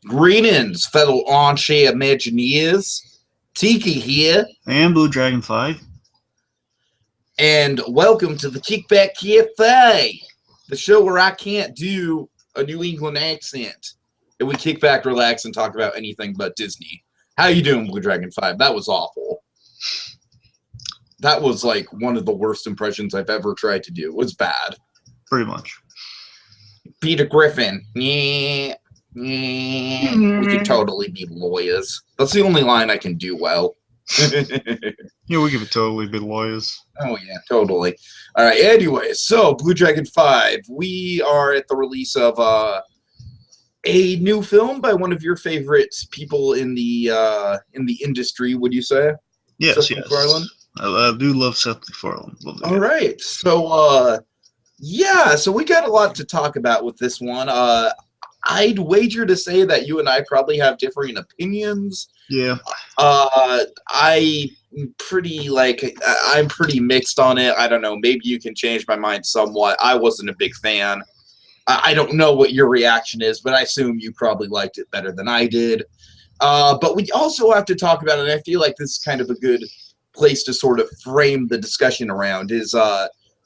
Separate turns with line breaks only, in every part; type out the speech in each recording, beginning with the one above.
Greetings, fellow armchair Imagineers. Tiki here.
And BlueDragonFive.
And welcome to the Kickback Cafe, the show where I can't do a New England accent. And we kick back, relax, and talk about anything but Disney. How you doing, BlueDragonFive? That was awful. That was like one of the worst impressions I've ever tried to do. It was bad.
Pretty much.
Peter Griffin. Yeah. We could totally be lawyers. That's the only line I can do well.
Yeah, we could totally be lawyers.
Oh, yeah, totally. All right, anyway, so BlueDragonFive, we are at the release of a new film by one of your favorite people in the industry, would you say?
Yes,
Seth
yes.
MacFarlane?
I do love Seth MacFarlane.
All right, so, yeah, so we got a lot to talk about with this one. I'd wager to say that you and I probably have differing opinions.
Yeah.
I'm pretty mixed on it. I don't know. Maybe you can change my mind somewhat. I wasn't a big fan. I don't know what your reaction is, but I assume you probably liked it better than I did. But we also have to talk about it, and I feel like this is kind of a good place to sort of frame the discussion around, is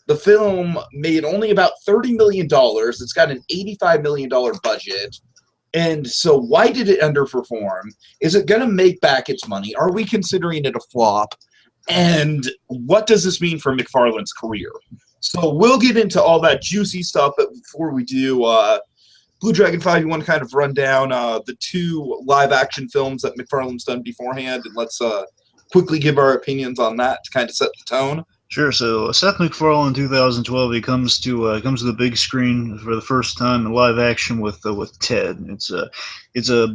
the film made only about $30 million. It's got an $85 million budget. And so why did it underperform? Is it going to make back its money? Are we considering it a flop? And what does this mean for MacFarlane's career? So we'll get into all that juicy stuff. But before we do, BlueDragonFive, you want to kind of run down the two live-action films that MacFarlane's done beforehand? And let's quickly give our opinions on that to kind of set the tone.
Sure. So Seth MacFarlane in 2012, he comes to the big screen for the first time in live action with Ted. It's a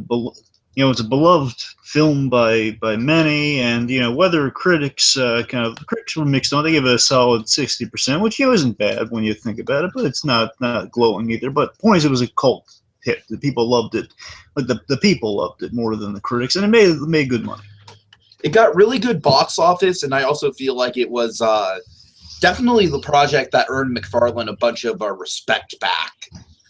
beloved film by many, and whether critics critics were mixed on. They give it a solid 60%, which isn't bad when you think about it, but it's not glowing either. But the point is, it was a cult hit. The people loved it, like the people loved it more than the critics, and it made good money.
It got really good box office, and I also feel like it was definitely the project that earned MacFarlane a bunch of respect back.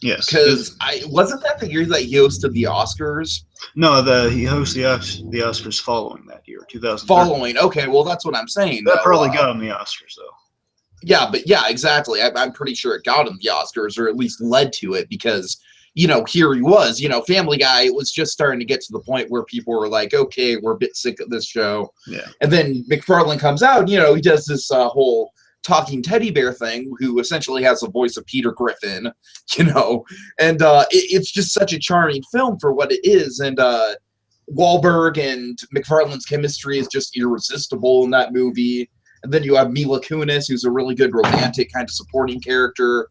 Yes.
Because wasn't that the year that he hosted the Oscars?
No, he hosted the Oscars following that year, 2013.
Following, okay, well, that's what I'm saying.
That probably got him the Oscars, though.
Yeah, but yeah, exactly. I'm pretty sure it got him the Oscars, or at least led to it, because here he was, Family Guy was just starting to get to the point where people were like, okay, we're a bit sick of this show. Yeah. And then MacFarlane comes out, he does this whole talking teddy bear thing, who essentially has the voice of Peter Griffin, and it's just such a charming film for what it is. And Wahlberg and MacFarlane's chemistry is just irresistible in that movie. And then you have Mila Kunis, who's a really good romantic kind of supporting character.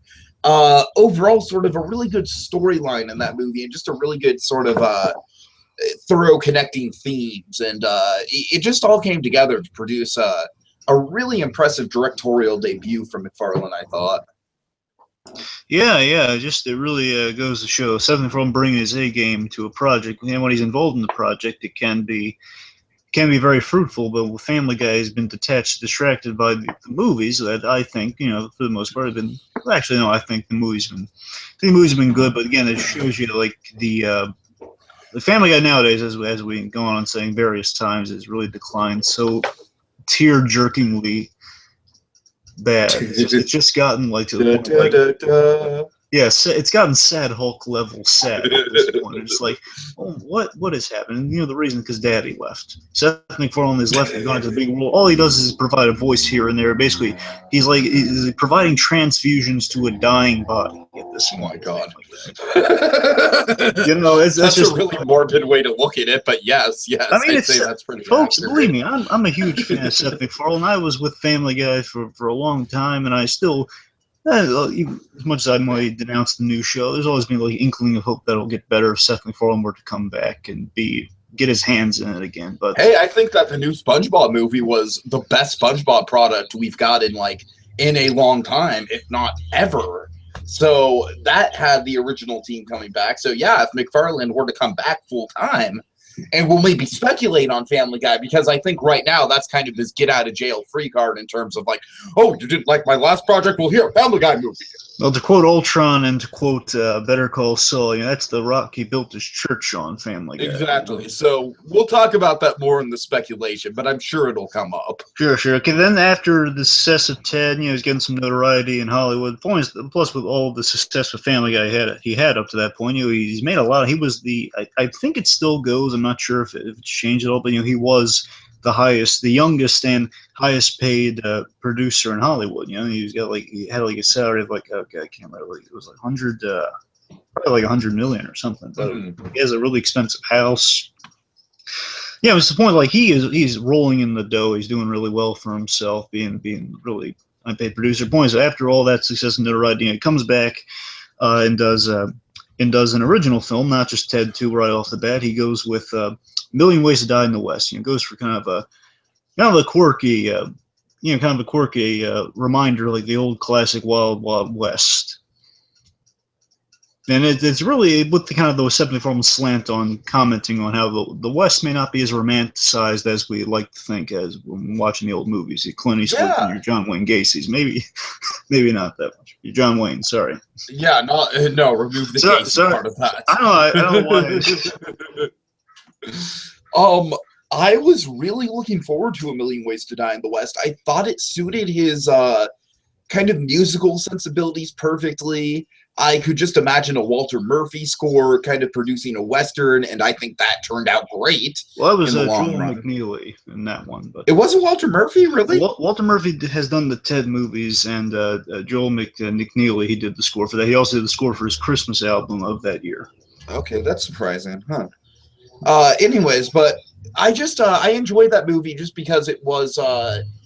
Overall, sort of a really good storyline in that movie, and just a really good sort of thorough connecting themes, and it just all came together to produce a really impressive directorial debut from MacFarlane, I thought.
Yeah, it really goes to show Seth MacFarlane bringing his A game to a project, and when he's involved in the project, it can be very fruitful. But with Family Guy, has been distracted by the movies that I think, for the most part, have been. Actually, no, I think the movies have been good. But again, it shows you like the Family Guy nowadays, as we go on saying various times, has really declined so tear-jerkingly bad. It's just gotten like to the point, yes, it's gotten Sad Hulk level sad at this point. It's like, oh, what is happening? The reason, because Daddy left. Seth MacFarlane is left and gone to the big world. All he does is provide a voice here and there. Basically, he's providing transfusions to a dying body at this point.
Oh my God.
That's
just a really morbid way to look at it, but yes. I mean, I'd say that's pretty
folks,
accurate.
believe me, I'm a huge fan of Seth MacFarlane. I was with Family Guy for a long time, and I still... as much as I might denounce the new show, there's always been like inkling of hope that it'll get better if Seth MacFarlane were to come back and get his hands in it again. But
hey, I think that the new SpongeBob movie was the best SpongeBob product we've got in a long time, if not ever. So that had the original team coming back. So yeah, if MacFarlane were to come back full time, and we'll maybe speculate on Family Guy, because I think right now that's kind of his get out of jail free card in terms of like, oh, you didn't like my last project? Well, here, Family Guy movie.
Well, to quote Ultron and to quote Better Call Saul, that's the rock he built his church on, Family Guy.
Exactly. So we'll talk about that more in the speculation, but I'm sure it'll come up.
Sure. Okay, then after the success of Ted, he's getting some notoriety in Hollywood. Plus, with all the success with Family Guy he had up to that point, he's made a lot. He was I think it still goes. I'm not sure if it's changed at all, but he was the youngest and highest paid producer in Hollywood. He had a salary of I can't remember. It was like probably like $100 million or something. But he has a really expensive house. Yeah, it was the point. Like he's rolling in the dough. He's doing really well for himself, being really unpaid producer. Point is, after all that success and notoriety, he comes back and does an original film, not just Ted 2 right off the bat. He goes with Million Ways to Die in the West. Goes for kind of a quirky, reminder, like the old classic Wild Wild West. And it's really with the kind of the 74 slant on commenting on how the West may not be as romanticized as we like to think as when watching the old movies. Your Clint Eastwood and your John Wayne Gacy's. Maybe not that much. Your John Wayne, sorry.
Yeah, no, remove the Gacy part of that.
I don't know
why. I was really looking forward to A Million Ways to Die in the West. I thought it suited his kind of musical sensibilities perfectly. I could just imagine a Walter Murphy score kind of producing a Western, and I think that turned out great.
Well, it was Joel McNeely in that one. But
it wasn't Walter Murphy, really?
Walter Murphy has done the Ted movies, and Joel McNeely, he did the score for that. He also did the score for his Christmas album of that year.
Okay, that's surprising, huh? Anyways, but I just I enjoyed that movie just because it was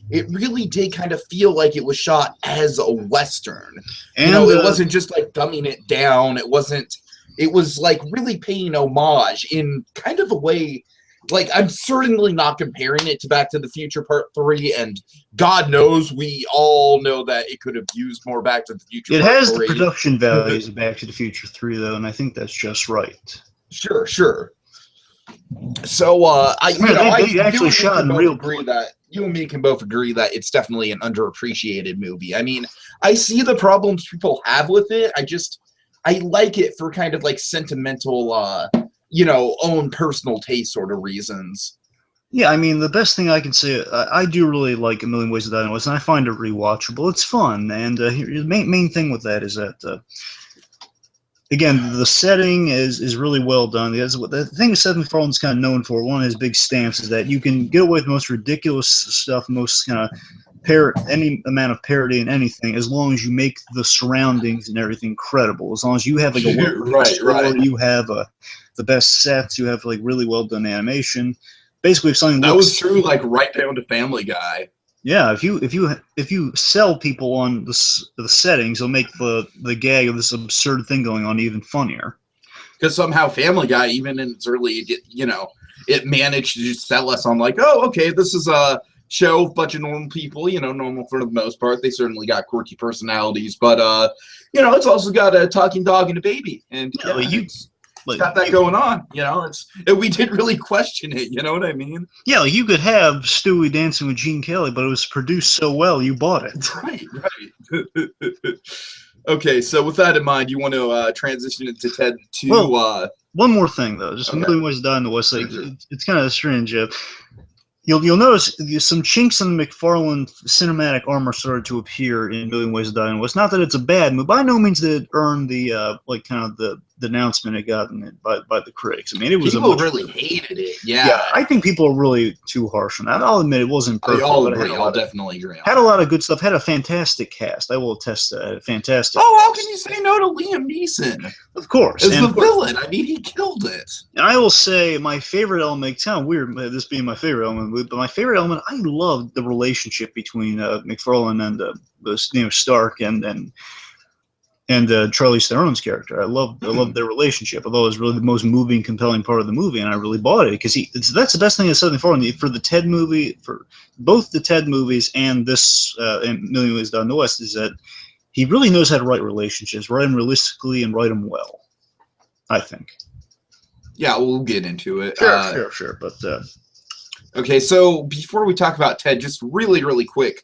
it really did kind of feel like it was shot as a Western. And it wasn't just like dumbing it down. It was like really paying homage in kind of a way. Like, I'm certainly not comparing it to Back to the Future Part 3, and God knows we all know that it could have used more Back to the Future
Part 3. It has the production values of Back to the Future 3, though, and I think that's just right.
Sure. So,
they actually shot in real.
You and me can both agree that it's definitely an underappreciated movie. I mean, I see the problems people have with it. I like it for kind of like sentimental, own personal taste sort of reasons.
Yeah, I mean, the best thing I can say, I do really like A Million Ways to Die in the West, and I find it rewatchable. It's fun, and the main thing with that is that. Again, the setting is really well done. The thing Seth Macfarlane's kind of known for, one of his big stamps, is that you can get away with the most ridiculous stuff, most kind of any amount of parody in anything, as long as you make the surroundings and everything credible. As long as you have like a
right.
You have the best sets, you have like really well done animation. Basically, if something
that was true, like right down to Family Guy.
Yeah, if you sell people on the settings, it'll make the gag of this absurd thing going on even funnier.
Because somehow Family Guy, even in its early, it managed to just sell us on like, oh, okay, this is a show of a bunch of normal people, normal for the most part. They certainly got quirky personalities, but it's also got a talking dog and a baby, and it's got that going on, we didn't really question it, you know what I mean?
Yeah, you could have Stewie dancing with Gene Kelly, but it was produced so well, you bought it.
Right. Okay, so with that in mind, you want to transition into Ted 2?
Well, one more thing, though. Just A Million Ways to Die in the West. Sure. It's kind of strange. You'll notice some chinks in the McFarlane cinematic armor started to appear in A Million Ways to Die in the West. Not that it's a bad move. By no means did it earn the the announcement it got by the critics. I mean, it was
people really hated it. Yeah,
I think people are really too harsh on that. I'll admit it wasn't perfect.
I'll definitely agree.
Had a lot of good stuff. Had a fantastic cast. I will attest to that. Fantastic.
Oh, how can you say no to Liam Neeson?
Of course,
as the villain. I mean, he killed it.
And I will say my favorite element. It's kind of weird this being my favorite element, but my favorite element. I loved the relationship between McFarlane and Stark and Charlize Theron's character. I loved their relationship. Although it was really the most moving, compelling part of the movie, and I really bought it because that's the best thing that Seth Macfarlane for the Ted movie, for both the Ted movies and this and Million Ways to Die in the West, is that he really knows how to write relationships, write them realistically and write them well, I think.
Yeah, we'll get into it.
Sure. But
okay, so before we talk about Ted, just really, really quick,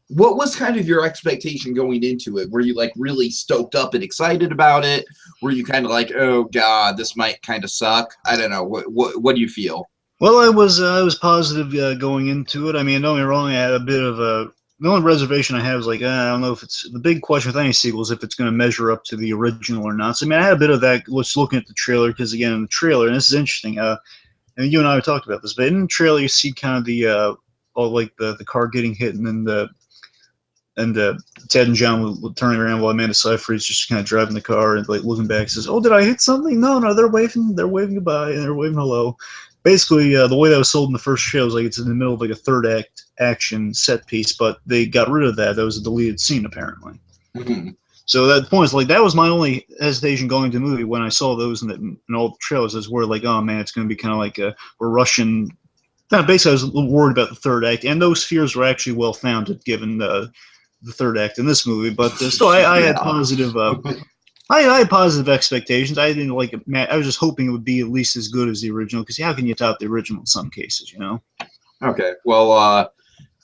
what was kind of your expectation going into it? Were you like really stoked up and excited about it? Were you kind of like, oh god, this might kind of suck? I don't know. What do you feel?
well, I was positive going into it. I mean, don't get me wrong, I had a bit of a. The only reservation I have is like, I don't know if it's the big question with any sequels, if it's going to measure up to the original or not. So, I mean, I had a bit of that just looking at the trailer, because again, in the trailer, and this is interesting, and you and I have talked about this, but in the trailer, you see kind of all like the car getting hit, and then Ted and John will turning around while Amanda Seyfried's just kind of driving the car and like looking back, says, "Oh, did I hit something? No, they're waving goodbye and they're waving hello." Basically, the way that was sold in the first show is like it's in the middle of like a third act action set piece, but they got rid of that. That was a deleted scene apparently.
Mm-hmm.
So that point is like that was my only hesitation going to the movie when I saw those in all the trailers. Is where like, oh man, it's going to be kind of like we're rushing. Basically, I was a little worried about the third act, and those fears were actually well founded given the third act in this movie. But still, I had positive. I had positive expectations. I didn't like it. I was just hoping it would be at least as good as the original. Because how can you top the original in some cases? You know.
Okay. Well,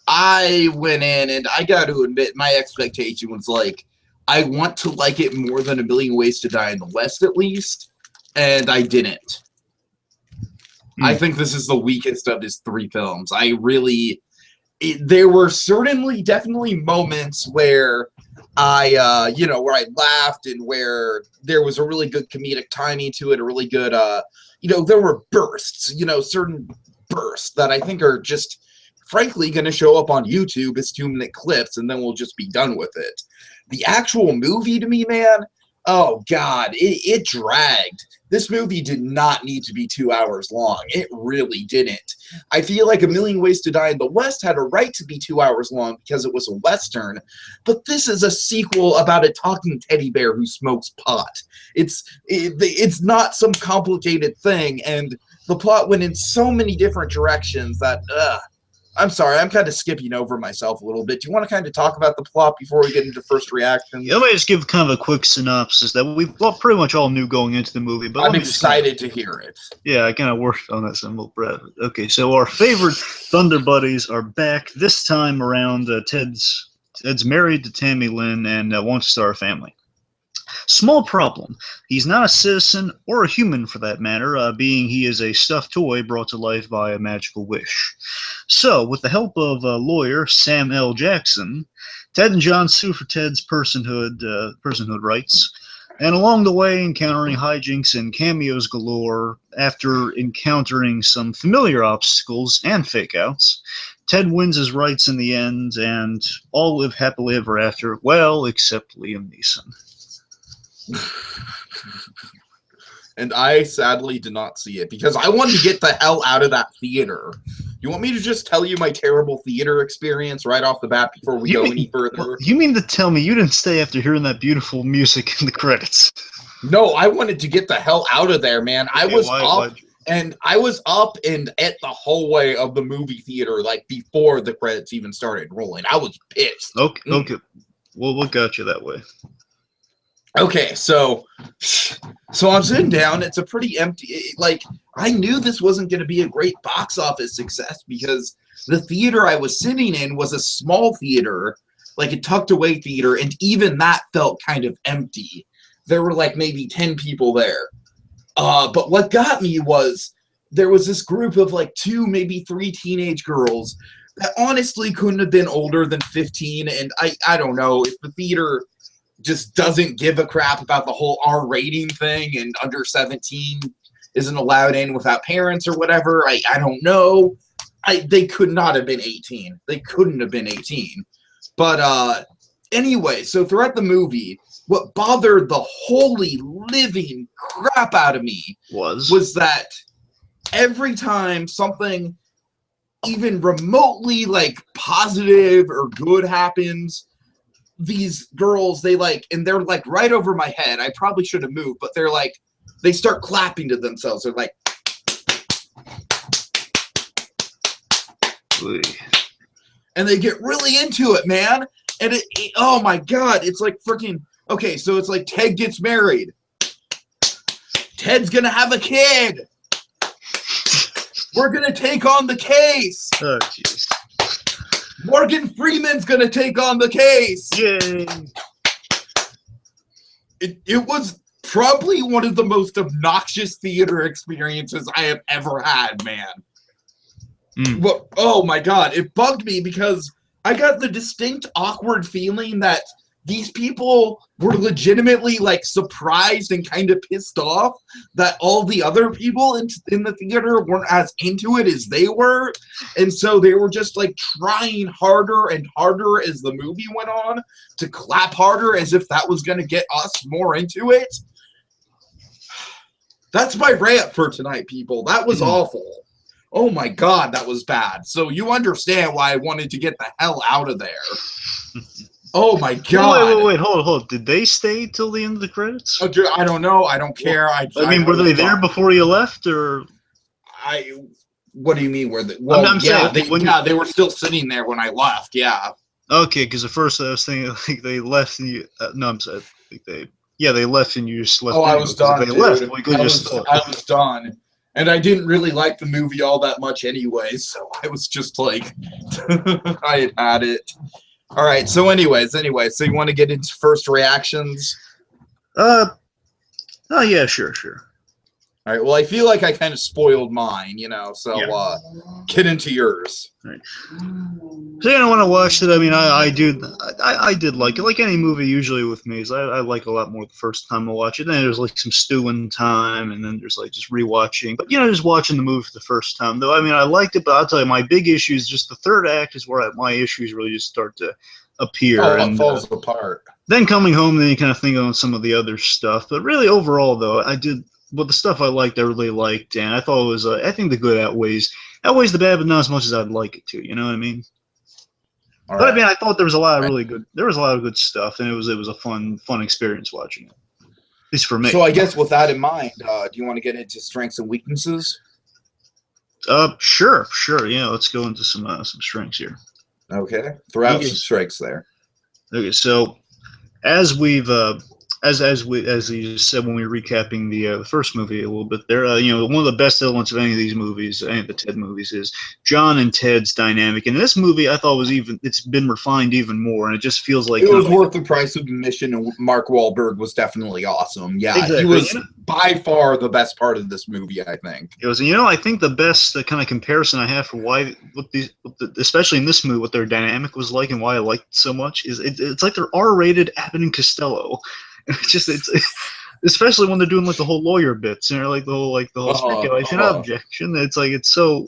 I went in and I got to admit my expectation was like I want to like it more than A Million Ways to Die in the West at least, and I didn't. I think this is the weakest of his three films. There were definitely moments where where I laughed and where there was a really good comedic timing to it, a really good, there were bursts, certain bursts that I think are just frankly going to show up on YouTube as 2-minute clips, and then we'll just be done with it. The actual movie to me, man, oh God, it dragged. This movie did not need to be 2 hours long. It really didn't. I feel like A Million Ways to Die in the West had a right to be 2 hours long because it was a Western, but this is a sequel about a talking teddy bear who smokes pot. It's not some complicated thing, and the plot went in so many different directions that, I'm sorry, I'm kind of skipping over myself a little bit. Do you want to kind of talk about the plot before we get into first reactions?
Yeah, let me just give kind of a quick synopsis that we pretty much all knew going into the movie. But
I'm excited to hear it.
Yeah, I kind of worked on that symbol, Brad. Okay, so our favorite Thunder Buddies are back this time around. Ted's married to Tammy Lynn and wants to start a family. Small problem. He's not a citizen or a human for that matter, being he is a stuffed toy brought to life by a magical wish. So, with the help of lawyer Sam L. Jackson, Ted and John sue for Ted's personhood rights, and along the way encountering hijinks and cameos galore after encountering some familiar obstacles and fake-outs, Ted wins his rights in the end, and all live happily ever after, well, except Liam Neeson.
And I sadly did not see it because I wanted to get the hell out of that theater. You want me to just tell you my terrible theater experience right off the bat before we go any further?
You mean to tell me you didn't stay after hearing that beautiful music in the credits?
No, I wanted to get the hell out of there, man. I was up and at the hallway of the movie theater like before the credits even started rolling. I was pissed.
Okay. Well, what got you that way?
Okay, so I'm sitting down. It's a pretty empty. Like I knew this wasn't going to be a great box office success because the theater I was sitting in was a small theater, like a tucked away theater, and even that felt kind of empty. There were like maybe 10 people there. But what got me was there was this group of like 2, maybe 3 teenage girls that honestly couldn't have been older than 15, and I don't know if the theater just doesn't give a crap about the whole R rating thing and under 17 isn't allowed in without parents or whatever. I don't know. They could not have been 18. They couldn't have been 18. But anyway, so throughout the movie, what bothered the holy living crap out of me was that every time something even remotely like positive or good happens, these girls, they're like right over my head. I probably should have moved, but they start clapping to themselves. They're like, and they get really into it, man. And oh my God, it's like freaking, okay, so it's like Ted gets married. Ted's gonna have a kid. We're going to take on the case.
Oh, jeez.
Morgan Freeman's going to take on the case.
Yay.
It was probably one of the most obnoxious theater experiences I have ever had, man. But, oh my God, it bugged me because I got the distinct awkward feeling that these people were legitimately like surprised and kind of pissed off that all the other people in the theater weren't as into it as they were. And so they were just like trying harder and harder as the movie went on to clap harder as if that was going to get us more into it. That's my rant for tonight, people. That was awful. Oh my God, that was bad. So you understand why I wanted to get the hell out of there. Oh my God!
Wait! Hold! Did they stay till the end of the credits?
Okay, I don't know. I don't care.
I mean, were they there before you left, or?
What do you mean? Were they? Well,
I'm saying,
they were still sitting there when I left. Yeah.
Okay, because at first I was thinking like they left and you. No, I'm sorry. They left and you just left.
Oh, I was done.
They
dude.
left.
I was done, and I didn't really like the movie all that much anyway. So I was just like, I had it. All right. So, anyways, so you want to get into first reactions?
Oh yeah, sure.
All right. Well, I feel like I kind of spoiled mine, So,
yeah.
Get into yours.
All right. So I don't want to watch it. I mean, I did like it. Like any movie, usually with me, is I like a lot more the first time I watch it. Then there's like some stewing time, and then there's like just rewatching. But just watching the movie for the first time, though. I mean, I liked it, but I'll tell you, my big issue is just the third act is where my issues really just start to appear.
It falls apart.
Then coming home, then you kind of think on some of the other stuff. But really, overall, though, but the stuff I liked, I really liked, and I thought it was. I think the good outweighs the bad, but not as much as I'd like it to. You know what I mean?
All
but
right.
I mean, I thought there was a lot of really good. There was a lot of good stuff, and it was a fun experience watching it. At least for me.
So I guess with that in mind, do you want to get into strengths and weaknesses?
Sure. Yeah, let's go into some strengths here.
Okay, throw out some strengths there.
Okay, so as we've as you said when we were recapping the first movie a little bit there, one of the best elements of any of these movies, any of the Ted movies, is John and Ted's dynamic. And this movie, I thought it's been refined even more, and it just feels like
it was worth the price of admission. And Mark Wahlberg was definitely awesome. Yeah, exactly. He was by far the best part of this movie. I think
it was. I think the best kind of comparison I have for why especially in this movie, what their dynamic was like and why I liked it so much is it's like they're R-rated Abbott and Costello. It's especially when they're doing like the whole lawyer bits and like the whole speculation objection. It's like it's so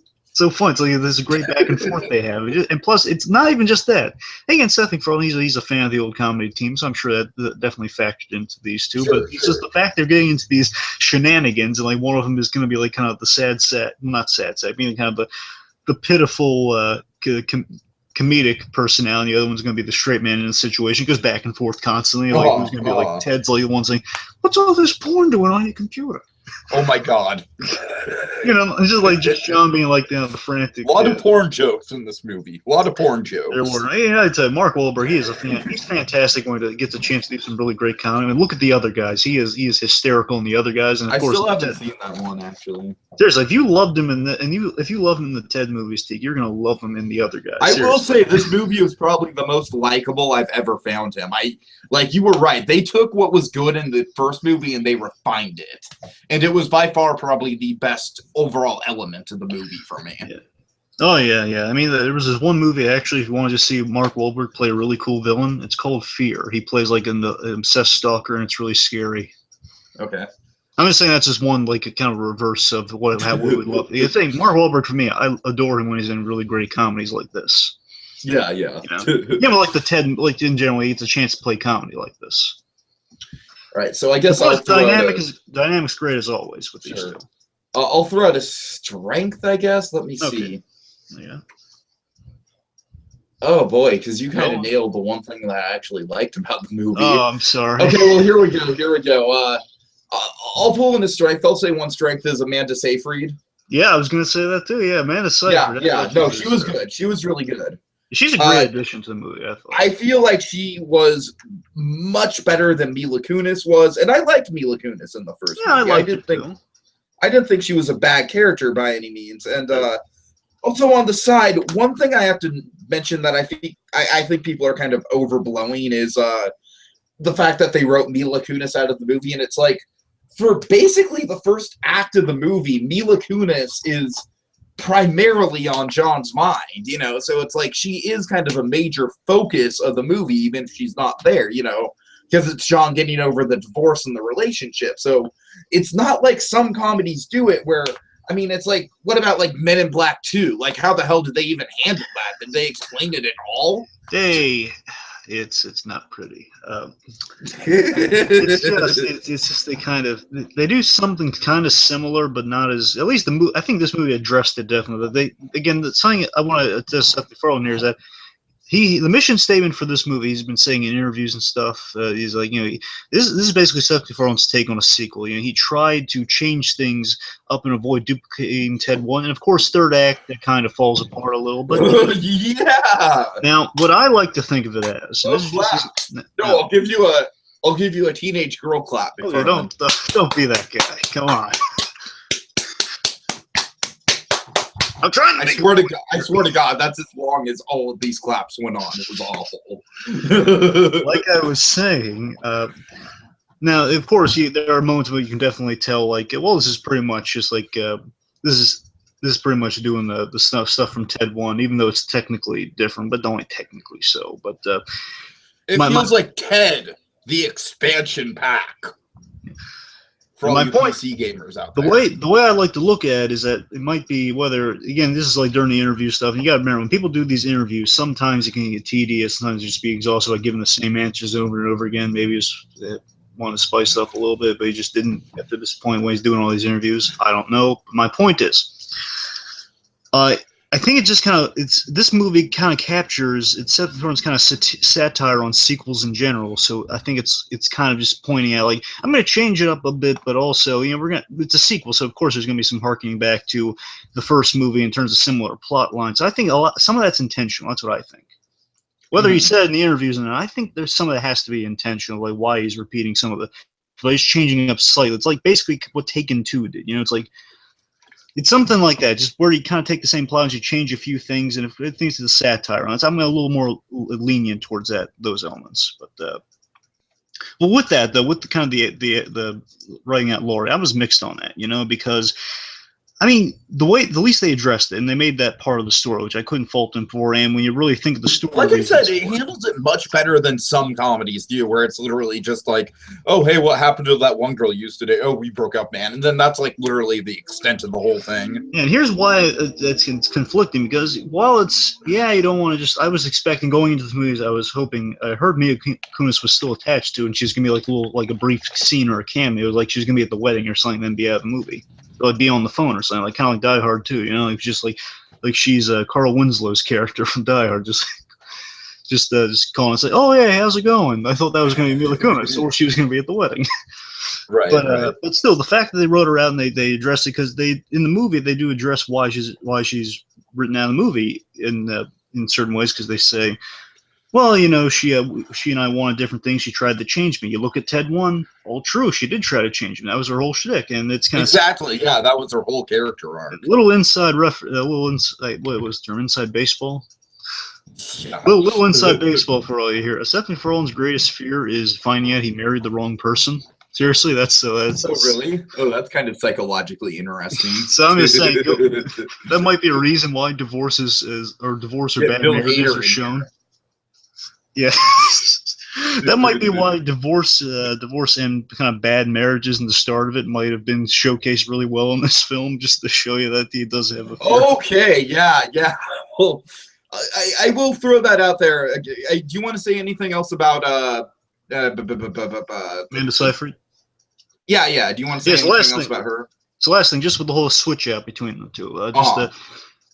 fun. It's like there's a great back and forth they have, and plus it's not even just that. Again, Seth Macfarlane, he's a fan of the old comedy team, so I'm sure that definitely factored into these two. But it's just the fact they're getting into these shenanigans, and like one of them is going to be like kind of the not sad, meaning kind of the pitiful comedic personality. The other one's going to be the straight man in the situation. It goes back and forth constantly. Like who's going to be like Ted's like the one saying, "What's all this porn doing on your computer?"
Oh my God!
It's just John being like the frantic.
A lot of porn jokes in this movie. A lot of porn jokes.
There were. I'd say Mark Wahlberg. He's fantastic when he gets a chance to do some really great comedy. I mean, look at the other guys. He is hysterical in the other guys. And of course,
still haven't seen that one actually.
Seriously, if you loved him if you love him in the Ted movies, Tiki, you're gonna love him in the other guys.
I will say this movie was probably the most likable I've ever found him. You were right. They took what was good in the first movie and they refined it, and it was by far probably the best overall element of the movie for me.
Yeah. Oh yeah. I mean, there was this one movie actually. If you want to just see Mark Wahlberg play a really cool villain, it's called Fear. He plays like in the obsessed stalker, and it's really scary.
Okay.
I'm just saying that's just one like a kind of reverse of how we would love. I think Mark Wahlberg for me, I adore him when he's in really great comedies like this.
Yeah.
But like the Ted, like in general, he gets a chance to play comedy like this.
Right. So I guess
dynamic's great as always with these two.
I'll throw out a strength, I guess. Let me see.
Yeah.
Oh boy, because you kind of nailed the one thing that I actually liked about the movie.
Oh, I'm sorry.
Okay, well here we go. I'll pull in a strength. I'll say one strength is Amanda Seyfried.
Yeah, I was going to say that too. Yeah, Amanda Seyfried.
Yeah. No, she was good. She was really good.
She's a great addition to the movie, I thought.
I feel like she was much better than Mila Kunis was, and I liked Mila Kunis in the first movie.
I liked it too.
I didn't think she was a bad character by any means. And also on the side, one thing I have to mention that I think people are kind of overblowing is the fact that they wrote Mila Kunis out of the movie, and it's like for basically the first act of the movie, Mila Kunis is primarily on John's mind, you know, so it's like she is kind of a major focus of the movie, even if she's not there, you know, because it's John getting over the divorce and the relationship. So it's not like some comedies do it where, I mean, it's like, what about like Men in Black 2? Like, how the hell did they even handle that? Did they explain it at all?
It's not pretty. It's just they do something kind of similar, but not as, at least the movie. I think this movie addressed it definitely. Something I want to test Seth Macfarlane here is that the mission statement for this movie, he's been saying in interviews and stuff, he's like, you know, this is basically Seth MacFarlane's take on a sequel. You know, he tried to change things up and avoid duplicating Ted 1, and of course, third act, that kind of falls apart a little. But
yeah.
Now, what I like to think of it as,
I'll give you a teenage girl clap.
Okay, don't be that guy. Come on. I'm trying to.
I swear to God, that's as long as all of these claps went on. It was awful.
Like I was saying, now of course there are moments where you can definitely tell, like, well, this is pretty much just like this is pretty much doing the stuff from Ted 1, even though it's technically different, but only technically so. But
it feels like Ted, the expansion pack. For all you PC gamers out there.
The way I like to look at it is that it might be whether, again, this is like during the interview stuff, and you got to remember, when people do these interviews, sometimes it can get tedious, sometimes you just be exhausted by giving the same answers over and over again. Maybe it's want to spice it up a little bit, but he just didn't get to this point when he's doing all these interviews. I don't know. But my point is, I think it just this movie kind of captures, it's Seth MacFarlane's kind of satire on sequels in general. So I think it's kind of just pointing out, like, I'm going to change it up a bit, but also, you know, it's a sequel, so of course there's going to be some harkening back to the first movie in terms of similar plot lines. So I think some of that's intentional. That's what I think. Whether he said in the interviews or not, I think there's some of that has to be intentional, like why he's repeating some of the, but he's changing it up slightly. It's like basically what Taken 2 did. You know, it's like, it's something like that, just where you kind of take the same plot and you change a few things, and if it thinks it's a satire on it, I'm a little more lenient towards those elements. But well, with that though, with the kind of the writing out Laurie, I was mixed on that, you know, because I mean, the least they addressed it, and they made that part of the story, which I couldn't fault them for. And when you really think of the story,
like I said, it handles it much better than some comedies do, where it's literally just like, "Oh, hey, what happened to that one girl you used today? Oh, we broke up, man." And then that's like literally the extent of the whole thing.
Yeah, and here's why it's conflicting, because while it's, yeah, you don't want to just. I was expecting going into the movies, I heard Mila Kunis was still attached to, and she's gonna be like a brief scene or a cameo, like she's gonna be at the wedding or something, then be out of the movie. Or like be on the phone or something, like kind of like Die Hard 2, you know, like just like she's Carl Winslow's character from Die Hard, just calling and say, "Oh yeah, how's it going?" I thought that was going to be Mila Kunis, or she was going to be at the wedding.
Right.
But still, the fact that they wrote her out and they addressed it, because in the movie they do address why she's written out of the movie in certain ways, because they say, well, you know, she and I wanted different things. She tried to change me. You look at Ted 1, all true. She did try to change me. That was her whole shtick, and it's kind of
exactly, yeah. That was her whole character arc.
Little inside what was the term? Inside baseball.
Yeah.
Little inside baseball for all you hear. Seth MacFarlane's greatest fear is finding out he married the wrong person. Seriously, that's
really? Oh, that's kind of psychologically interesting.
So I'm just saying that might be a reason why divorce or bad marriages are shown. Yeah, that might be why divorce and kind of bad marriages in the start of it might have been showcased really well in this film, just to show you that he does have a fear.
Okay, yeah. Well, I will throw that out there. Do you want to say anything else about
Amanda Seyfried?
Yeah. Do you want to say anything else about her?
So last thing, just with the whole switch out between the two,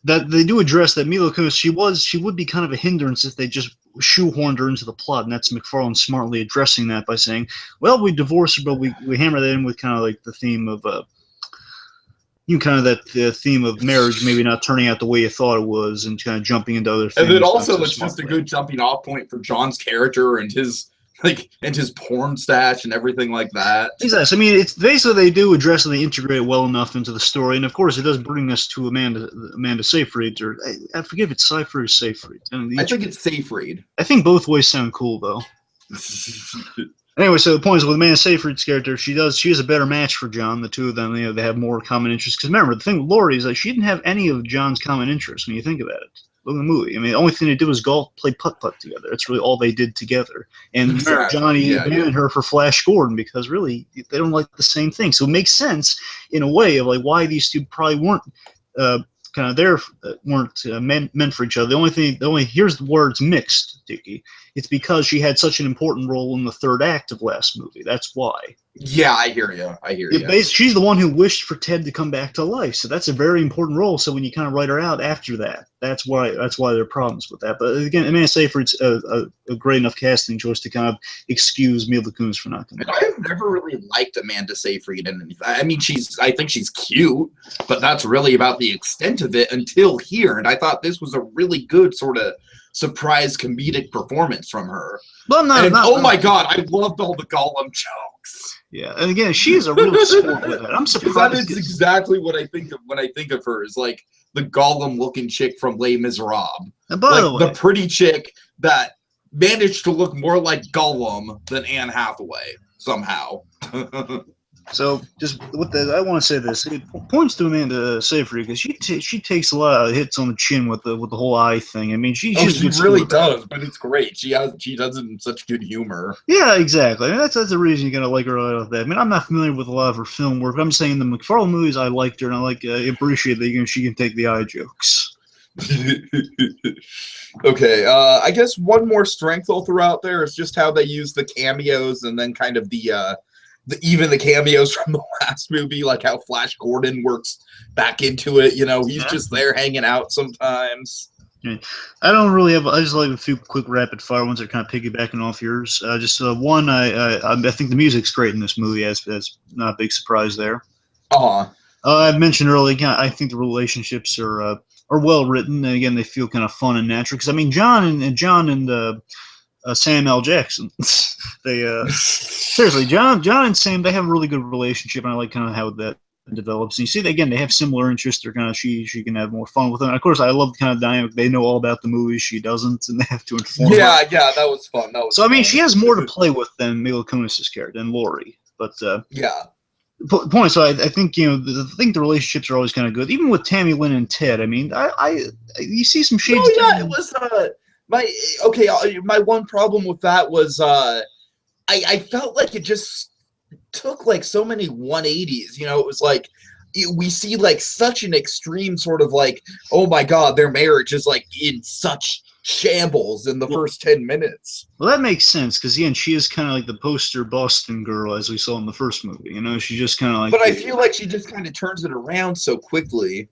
that they do address that Mila Kunis, she would be kind of a hindrance if they just shoehorned her into the plot, and that's MacFarlane smartly addressing that by saying, well, we divorced her, but we hammer that in with kind of like the theme of the theme of marriage maybe not turning out the way you thought it was, and kind of jumping into other things.
And then also it's just a good jumping off point for John's character and his like, and his porn stash and everything like that.
Exactly. I mean, it's basically they do address and they integrate it well enough into the story, and of course, it does bring us to Amanda Seyfried, or I forget if it's Seyfried or Seyfried.
I think it's Seyfried.
I think both ways sound cool though. Anyway, so the point is with Amanda Seyfried's character, she is a better match for John. The two of them, they have more common interests. Because remember, the thing with Laurie is that she didn't have any of John's common interests when you think about it. Look at the movie. I mean, the only thing they did was golf, play putt-putt together. That's really all they did together. And
exactly.
Johnny abandoned her for Flash Gordon because really they don't like the same thing. So it makes sense in a way of like why these two probably weren't meant for each other. Here's the words mixed, Tiki. It's because she had such an important role in the third act of last movie. That's why.
Yeah, I hear you.
She's the one who wished for Ted to come back to life, so that's a very important role. So when you kind of write her out after that, that's why there are problems with that. But again, Amanda Seyfried's a great enough casting choice to kind of excuse Mila Kunis for not coming back.
I've never really liked Amanda Seyfried in anything. I mean, I think she's cute, but that's really about the extent of it until here. And I thought this was a really good sort of surprise comedic performance from her.
Well,
my God, I loved all the Gollum jokes.
Yeah, and again, she is a real sport with it. I'm surprised.
That is exactly what I think of when I think of her. Is like the Gollum-looking chick from Les Miserables.
And by the way,
the pretty chick that managed to look more like Gollum than Anne Hathaway somehow.
So, just with that, I want to say this. It points to Amanda Seyfried because she takes a lot of hits on the chin with the whole eye thing. I mean, she
really does, but it's great. She does it in such good humor.
Yeah, exactly. I mean, that's the reason you're gonna like her out of that. I mean, I'm not familiar with a lot of her film work. I'm saying the Macfarlane movies, I liked her, and I appreciate that she can take the eye jokes.
Okay, I guess one more strength I'll throw out there is just how they use the cameos and then kind of even the cameos from the last movie, like how Flash Gordon works back into it. You know, he's just there hanging out sometimes.
Yeah. I just like a few quick rapid fire ones that are kind of piggybacking off yours. One, I think the music's great in this movie. That's not a big surprise there. I mentioned earlier, I think the relationships are well written. And again, they feel kind of fun and natural. Because I mean, John and Sam L. Jackson. Seriously, John and Sam, they have a really good relationship, and I like kind of how that develops. And you see, again, they have similar interests. They're kind of she can have more fun with them. And of course, I love the kind of dynamic. They know all about the movies, she doesn't, and they have to inform her.
Yeah, that was fun.
I mean, she has more to play with than Mila Kunis's character and Laurie. But
yeah.
Point. So I think the relationships are always kind of good, even with Tammy Lynn and Ted. I mean, you see some shades.
Oh yeah, it was my one problem with that was I felt like it just took like so many 180s. You know, it was like we see like such an extreme sort of like, oh my God, their marriage is like in such shambles in the first 10 minutes.
Well, that makes sense because again, she is kind of like the poster Boston girl as we saw in the first movie. You know, she just kind of like.
But I feel like she just kind of turns it around so quickly.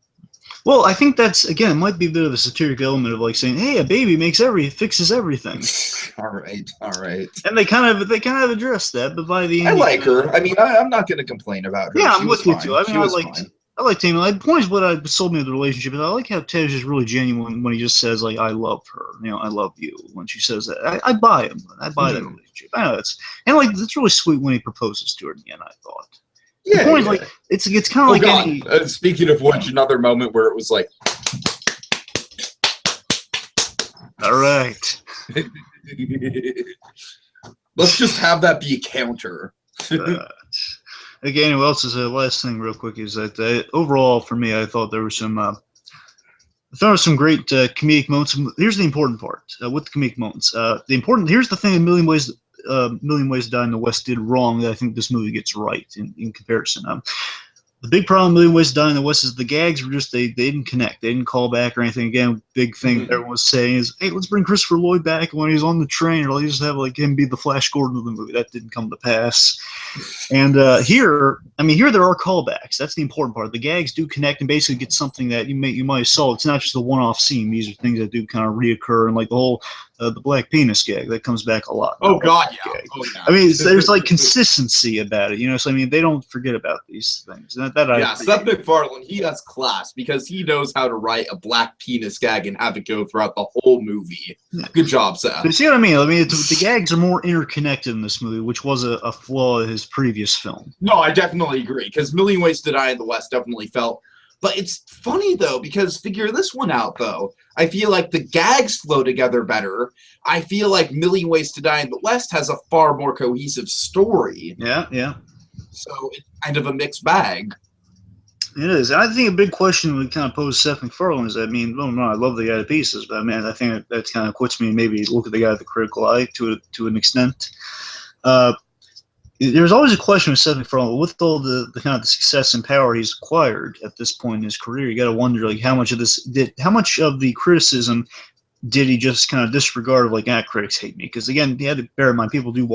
Well, I think that's, again, it might be a bit of a satiric element of like saying, "Hey, a baby fixes everything."
All right.
And they kind of address that, but by the end,
I like her. I mean, I'm not going to complain about her.
Yeah, I'm with you too. I mean, I like Tammy. The point is, what sold me the relationship is I like how Ted is just really genuine when he just says like, "I love her," you know, "I love you." When she says that, I buy him. I buy that relationship. I know it's really sweet when he proposes to her again. I thought.
Yeah,
the point is, like it's kind of like
speaking of which, another moment where it was like,
all right,
let's just have that be a counter.
Again, what else is the last thing real quick is that overall for me, I thought there was some great comedic moments. Here's the important part with the comedic moments. Here's the thing: A Million Ways to Die in the West did wrong that I think this movie gets right in comparison. The big problem with Million Ways to Die in the West is the gags were just they didn't connect. They didn't call back or anything. Again, big thing everyone was saying is, "Hey, let's bring Christopher Lloyd back when he's on the train, or let's just have like him be the Flash Gordon of the movie." That didn't come to pass. And here there are callbacks. That's the important part. The gags do connect and basically get something that you might have saw. It's not just a one-off scene. These are things that do kind of reoccur, and like the the black penis gag that comes back a lot.
Oh God, yeah. Oh, yeah.
I mean, there's like consistency about it, you know. So I mean, they don't forget about these things.
Yeah, Seth Macfarlane, he has class because he knows how to write a black penis gag and have it go throughout the whole movie. Good job, Seth.
But see what I mean? I mean, the gags are more interconnected in this movie, which was a flaw in his previous film.
No, I definitely agree because Million Ways to Die in the West definitely felt. But it's funny, though, because figure this one out, though. I feel like the gags flow together better. I feel like Million Ways to Die in the West has a far more cohesive story.
Yeah, yeah.
So it's kind of a mixed bag.
It is. I think a big question we kind of pose Seth MacFarlane is, I mean, well, no, I love the guy to pieces, but I mean, I think that kind of puts me maybe look at the guy with the critical eye to an extent. There's always a question with Seth MacFarlane with all the kind of the success and power he's acquired at this point in his career. You got to wonder like how much of the criticism did he just kind of disregard of like, critics hate me? Because again, you had to bear in mind people do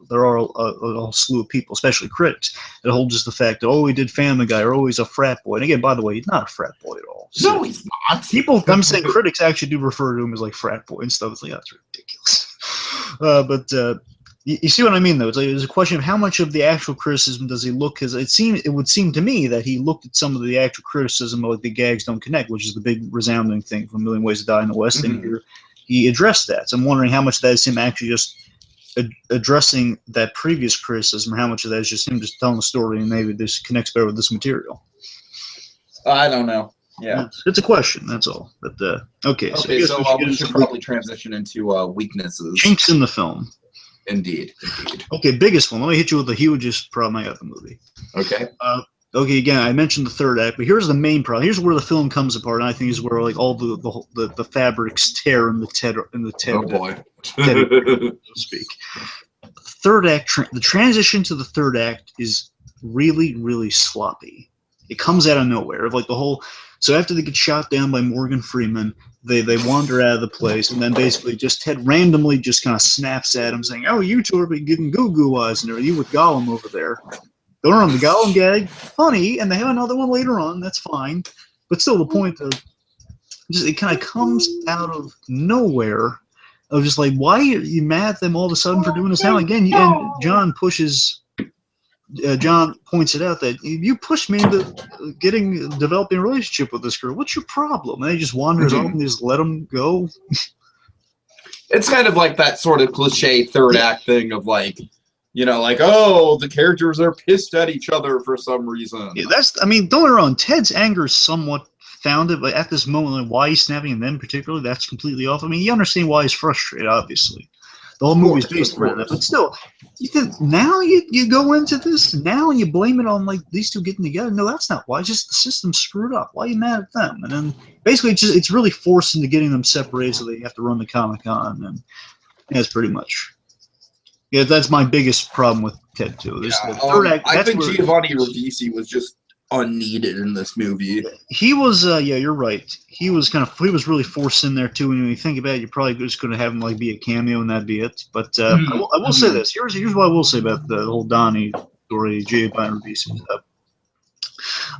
there are a whole slew of people, especially critics, that hold just the fact that he did Family Guy or he's a frat boy. And again, by the way, he's not a frat boy at all.
So no, he's not.
I'm saying critics actually do refer to him as like frat boy and stuff. It's like that's ridiculous. But you see what I mean, though? It's like there's a question of how much of the actual criticism does he look? Because it would seem to me that he looked at some of the actual criticism of like the gags don't connect, which is the big resounding thing from Million Ways to Die in the West, and he addressed that. So I'm wondering how much that is him actually just addressing that previous criticism, or how much of that is just him just telling the story, and maybe this connects better with this material.
I don't know. Yeah,
it's a question. That's all. But okay. So
we should probably transition into weaknesses.
Chinks in the film.
Indeed.
Okay, biggest one. Let me hit you with the hugest problem I got in the movie.
Okay.
Okay, again, I mentioned the third act, but here's the main problem. Here's where the film comes apart, and I think is where like all the fabrics tear in the Ted.
Oh boy.
Ted, so to speak. Third act. The transition to the third act is really, really sloppy. It comes out of nowhere. Of like the whole. So after they get shot down by Morgan Freeman, they wander out of the place, and then basically just Ted randomly just kind of snaps at him, saying, "Oh, you two are getting goo-goo eyes, and you with Gollum over there." Don't remember the Gollum gag, funny, and they have another one later on. That's fine, but still, the point of just it kind of comes out of nowhere. Of just like, why are you mad at them all of a sudden for doing this now? Again, and John pushes. John points it out that you pushed me into developing a relationship with this girl. What's your problem? And he just wanders off and just let him go.
It's kind of like that sort of cliche third act thing of like, like, oh, the characters are pissed at each other for some reason.
Yeah, don't get me wrong. Ted's anger is somewhat founded, but at this moment, like, why he's snapping at them particularly, that's completely off. I mean, you understand why he's frustrated, obviously. The whole movie's based around that, but still, now you go into this now and you blame it on like these two getting together. No, that's not why. It's just the system's screwed up. Why are you mad at them? And then basically, it's really forced into getting them separated, so they have to run the Comic-Con, and that's pretty much. Yeah, that's my biggest problem with Ted 2.
I think Giovanni Ribisi was just unneeded in this movie.
He was, you're right. He was really forced in there too. And when you think about it, you're probably just going to have him like be a cameo and that'd be it. But I will say this. Here's what I will say about the whole Donnie story, Giovanni Ribisi.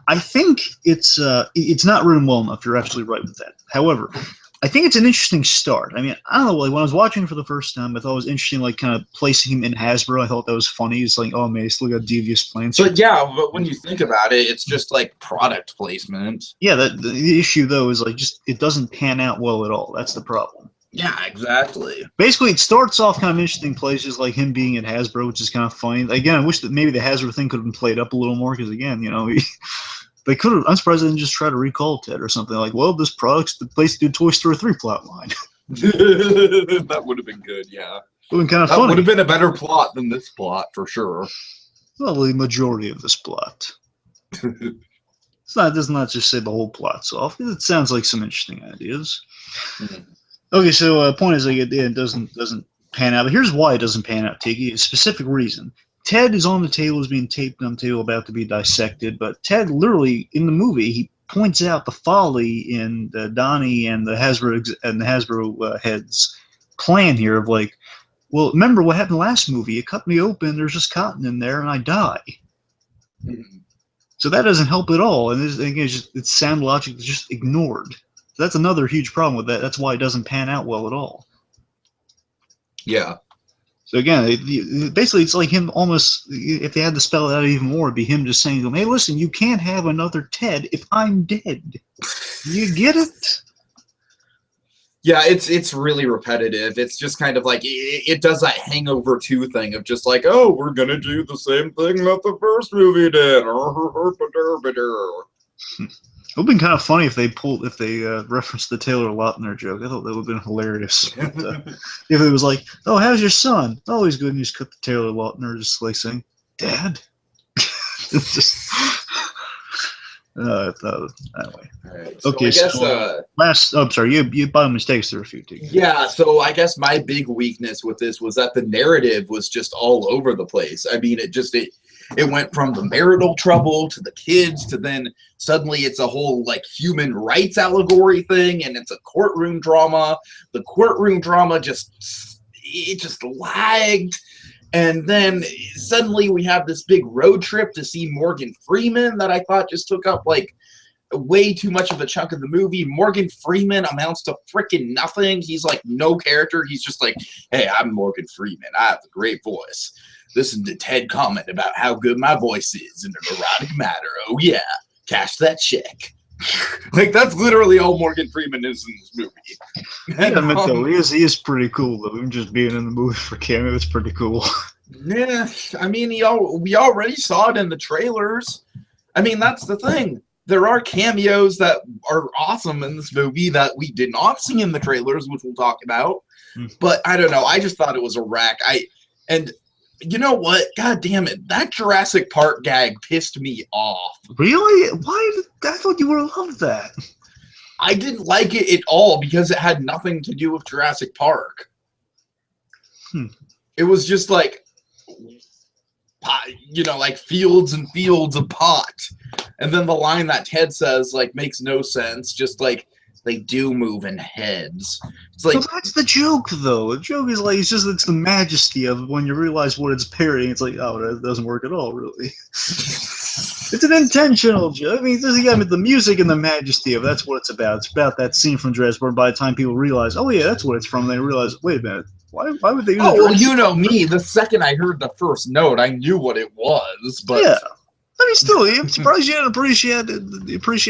I think it's not written well enough. You're absolutely right with that. However, I think it's an interesting start. I mean, I don't know. Like when I was watching for the first time, I thought it was interesting, like kind of placing him in Hasbro. I thought that was funny. It's like, oh man, he's still got devious plans.
But yeah, but when you think about it, it's just like product placement.
Yeah, the issue though is like just it doesn't pan out well at all. That's the problem.
Yeah, exactly. Basically,
it starts off kind of interesting places, like him being at Hasbro, which is kind of funny. Again, I wish that maybe the Hasbro thing could have been played up a little more because again, they could have. I'm surprised they didn't just try to recall Ted or something like, well, this product's the place to do Toy Story 3 plot line.
That would have been good, yeah.
It would have been kind of
funny.
That
would have been a better plot than this plot, for sure.
Well, the majority of this plot. It does not just say the whole plot's off. It sounds like some interesting ideas. Okay, so point is, like, it doesn't pan out. But here's why it doesn't pan out, Tiki. A specific reason. Ted is on the table, is being taped on the table, about to be dissected. But Ted, literally, in the movie, he points out the folly in Donnie and the Hasbro heads' plan here of like, well, remember what happened last movie? It cut me open. There's just cotton in there, and I die. So that doesn't help at all. And it's sound logic that's just ignored. So that's another huge problem with that. That's why it doesn't pan out well at all.
Yeah.
So again, basically, it's like him almost. If they had to spell it out even more, it'd be him just saying to him, "Hey, listen, you can't have another Ted if I'm dead." You get it?
Yeah, it's really repetitive. It's just kind of like it does that Hangover 2 thing of just like, oh, we're gonna do the same thing that the first movie did.
It would have been kind of funny if they referenced the Taylor Lautner joke. I thought that would have been hilarious. But, if it was like, "Oh, how's your son?" "Oh, he's good." And you just cut the Taylor Lautner just like saying, "Dad." Just. Anyway.
Right, so
Okay,
I guess,
I'm sorry, you bottom mistakes there a few too.
Yeah, so I guess my big weakness with this was that the narrative was just all over the place. I mean, it went from the marital trouble to the kids to then suddenly it's a whole like human rights allegory thing, and it's a courtroom drama. The courtroom drama just lagged. And then suddenly we have this big road trip to see Morgan Freeman that I thought just took up like way too much of a chunk of the movie. Morgan Freeman amounts to freaking nothing. He's like no character. He's just like, hey, I'm Morgan Freeman. I have a great voice. Listen to Ted comment about how good my voice is in an erotic matter. Oh yeah, cash that check. Like that's literally all Morgan Freeman is in this movie.
And, though, he is pretty cool though. Him just being in the movie for cameo, it's pretty cool.
Yeah, I mean, we already saw it in the trailers. I mean, that's the thing. There are cameos that are awesome in this movie that we did not see in the trailers, which we'll talk about. But I don't know. I just thought it was a wreck. And you know what? God damn it. That Jurassic Park gag pissed me off.
Really? Why? I thought you would have loved that.
I didn't like it at all because it had nothing to do with Jurassic Park. It was just like, like fields and fields of pot. And then the line that Ted says, like, makes no sense. Just like, they do move in heads. It's like,
well, that's the joke, though. The joke is like, it's the majesty of when you realize what it's parodying. It's like, oh, that doesn't work at all, really. It's an intentional joke. I mean, the music and the majesty of that's what it's about. It's about that scene from Jurassic Park. By the time people realize, oh yeah, that's what it's from, they realize, wait a minute, why would they use
well, you know me. The second I heard the first note, I knew what it was. But
yeah. I mean, still, I'm surprised you didn't appreciate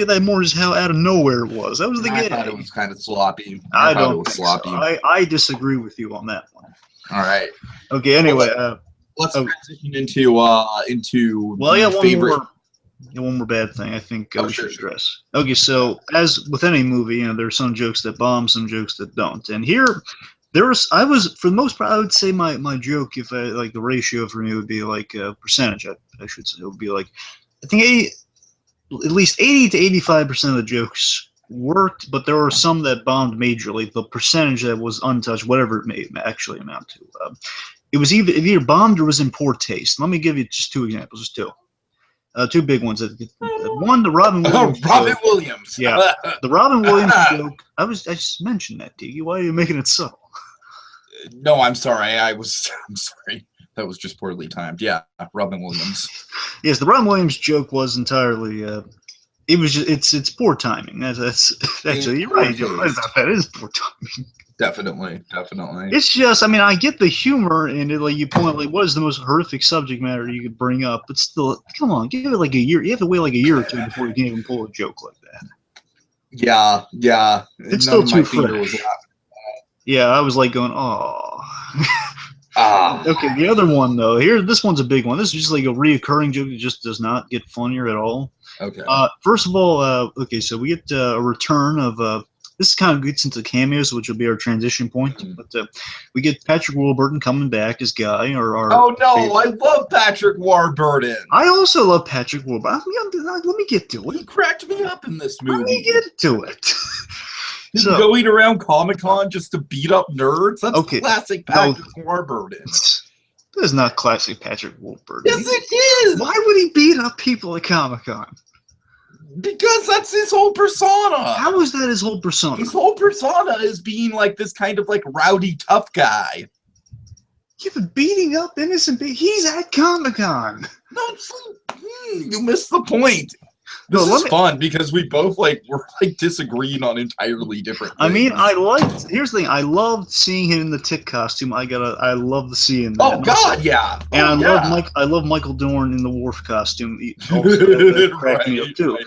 that more, just how out of nowhere it was. That was the game.
I thought it was kind of sloppy.
I thought it was sloppy. So. I disagree with you on that one.
All right.
Okay. Anyway,
let's transition into favorite.
One more bad thing I think we should address. Okay, so as with any movie, there are some jokes that bomb, some jokes that don't. And here, I was for the most part, I would say my joke, if I like the ratio for me would be like percentage. I should say it would be like, I think at least 80 to 85% of the jokes worked, but there were some that bombed majorly. The percentage that was untouched, whatever it may actually amount to, it was either bombed or was in poor taste. Let me give you just two examples, just two. Two big ones. One, the Robin Williams.
Robin Williams.
Yeah, the Robin Williams joke. I just mentioned that, Tiki. Why are you making it so?
No, I'm sorry. I'm sorry. That was just poorly timed. Yeah, Robin Williams.
Yes, the Robin Williams joke was entirely. It was just, it's poor timing. That's actually you're right. You're right about that. It is poor timing.
Definitely.
It's just, I mean, I get the humor and it, like you point, like, what is the most horrific subject matter you could bring up? But still, come on, give it like a year. You have to wait like a year or two before you can even pull a joke like that.
Yeah.
It's still too fresh. Yeah, I was like going, oh. Okay, the other one though. This one's a big one. This is just like a reoccurring joke that just does not get funnier at all.
Okay.
First of all, okay, so we get a return of. This kind of gets into cameos, which will be our transition point. But we get Patrick Warburton coming back as Guy.
Oh, no, favorite. I love Patrick Warburton.
I also love Patrick Warburton. Let me get to it.
He cracked me up in this movie.
Let me get to it.
He's going around Comic-Con just to beat up nerds? That's classic Patrick Warburton.
That is not classic Patrick Warburton.
Yes, it is.
Why would he beat up people at Comic-Con?
Because that's his whole persona.
How is that his whole persona?
His whole persona is being like this kind of like rowdy tough guy.
Yeah, but beating up innocent people. He's at Comic-Con.
No, you missed the point. This is fun because we both we're disagreeing on entirely different things.
I mean, here's the thing, I loved seeing him in the Tick costume. I love the seeing that.
Oh God, yeah.
And I love Michael Dorn in the Worf costume. Also, that cracked me up too. Right.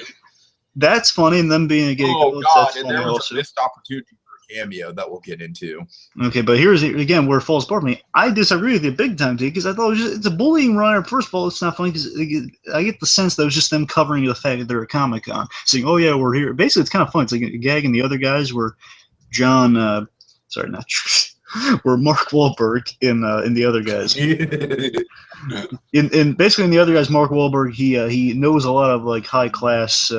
That's funny, and them being a gay
God, that's and there was also a missed opportunity for a cameo that we'll get into.
Okay, but here's again where it falls apart for me. I disagree with you big time, because I thought it's a bullying runner. First of all, it's not funny because I get the sense that it was just them covering the fact that they're at Comic-Con, saying, "Oh yeah, we're here." Basically, it's kind of fun. It's like a gag, and the other guys were were Mark Wahlberg in the other guys. in the other guys, Mark Wahlberg, he knows a lot of like high class.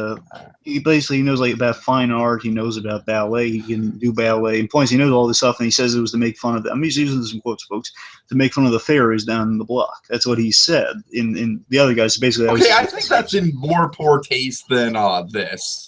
He basically knows like about fine art. He knows about ballet. He can do ballet. And points he knows all this stuff, and he says it was to make fun of them. I'm just using some quotes, folks, to make fun of the fairies down the block. That's what he said. In the other guys, basically.
Okay, I think that's in more poor taste than this.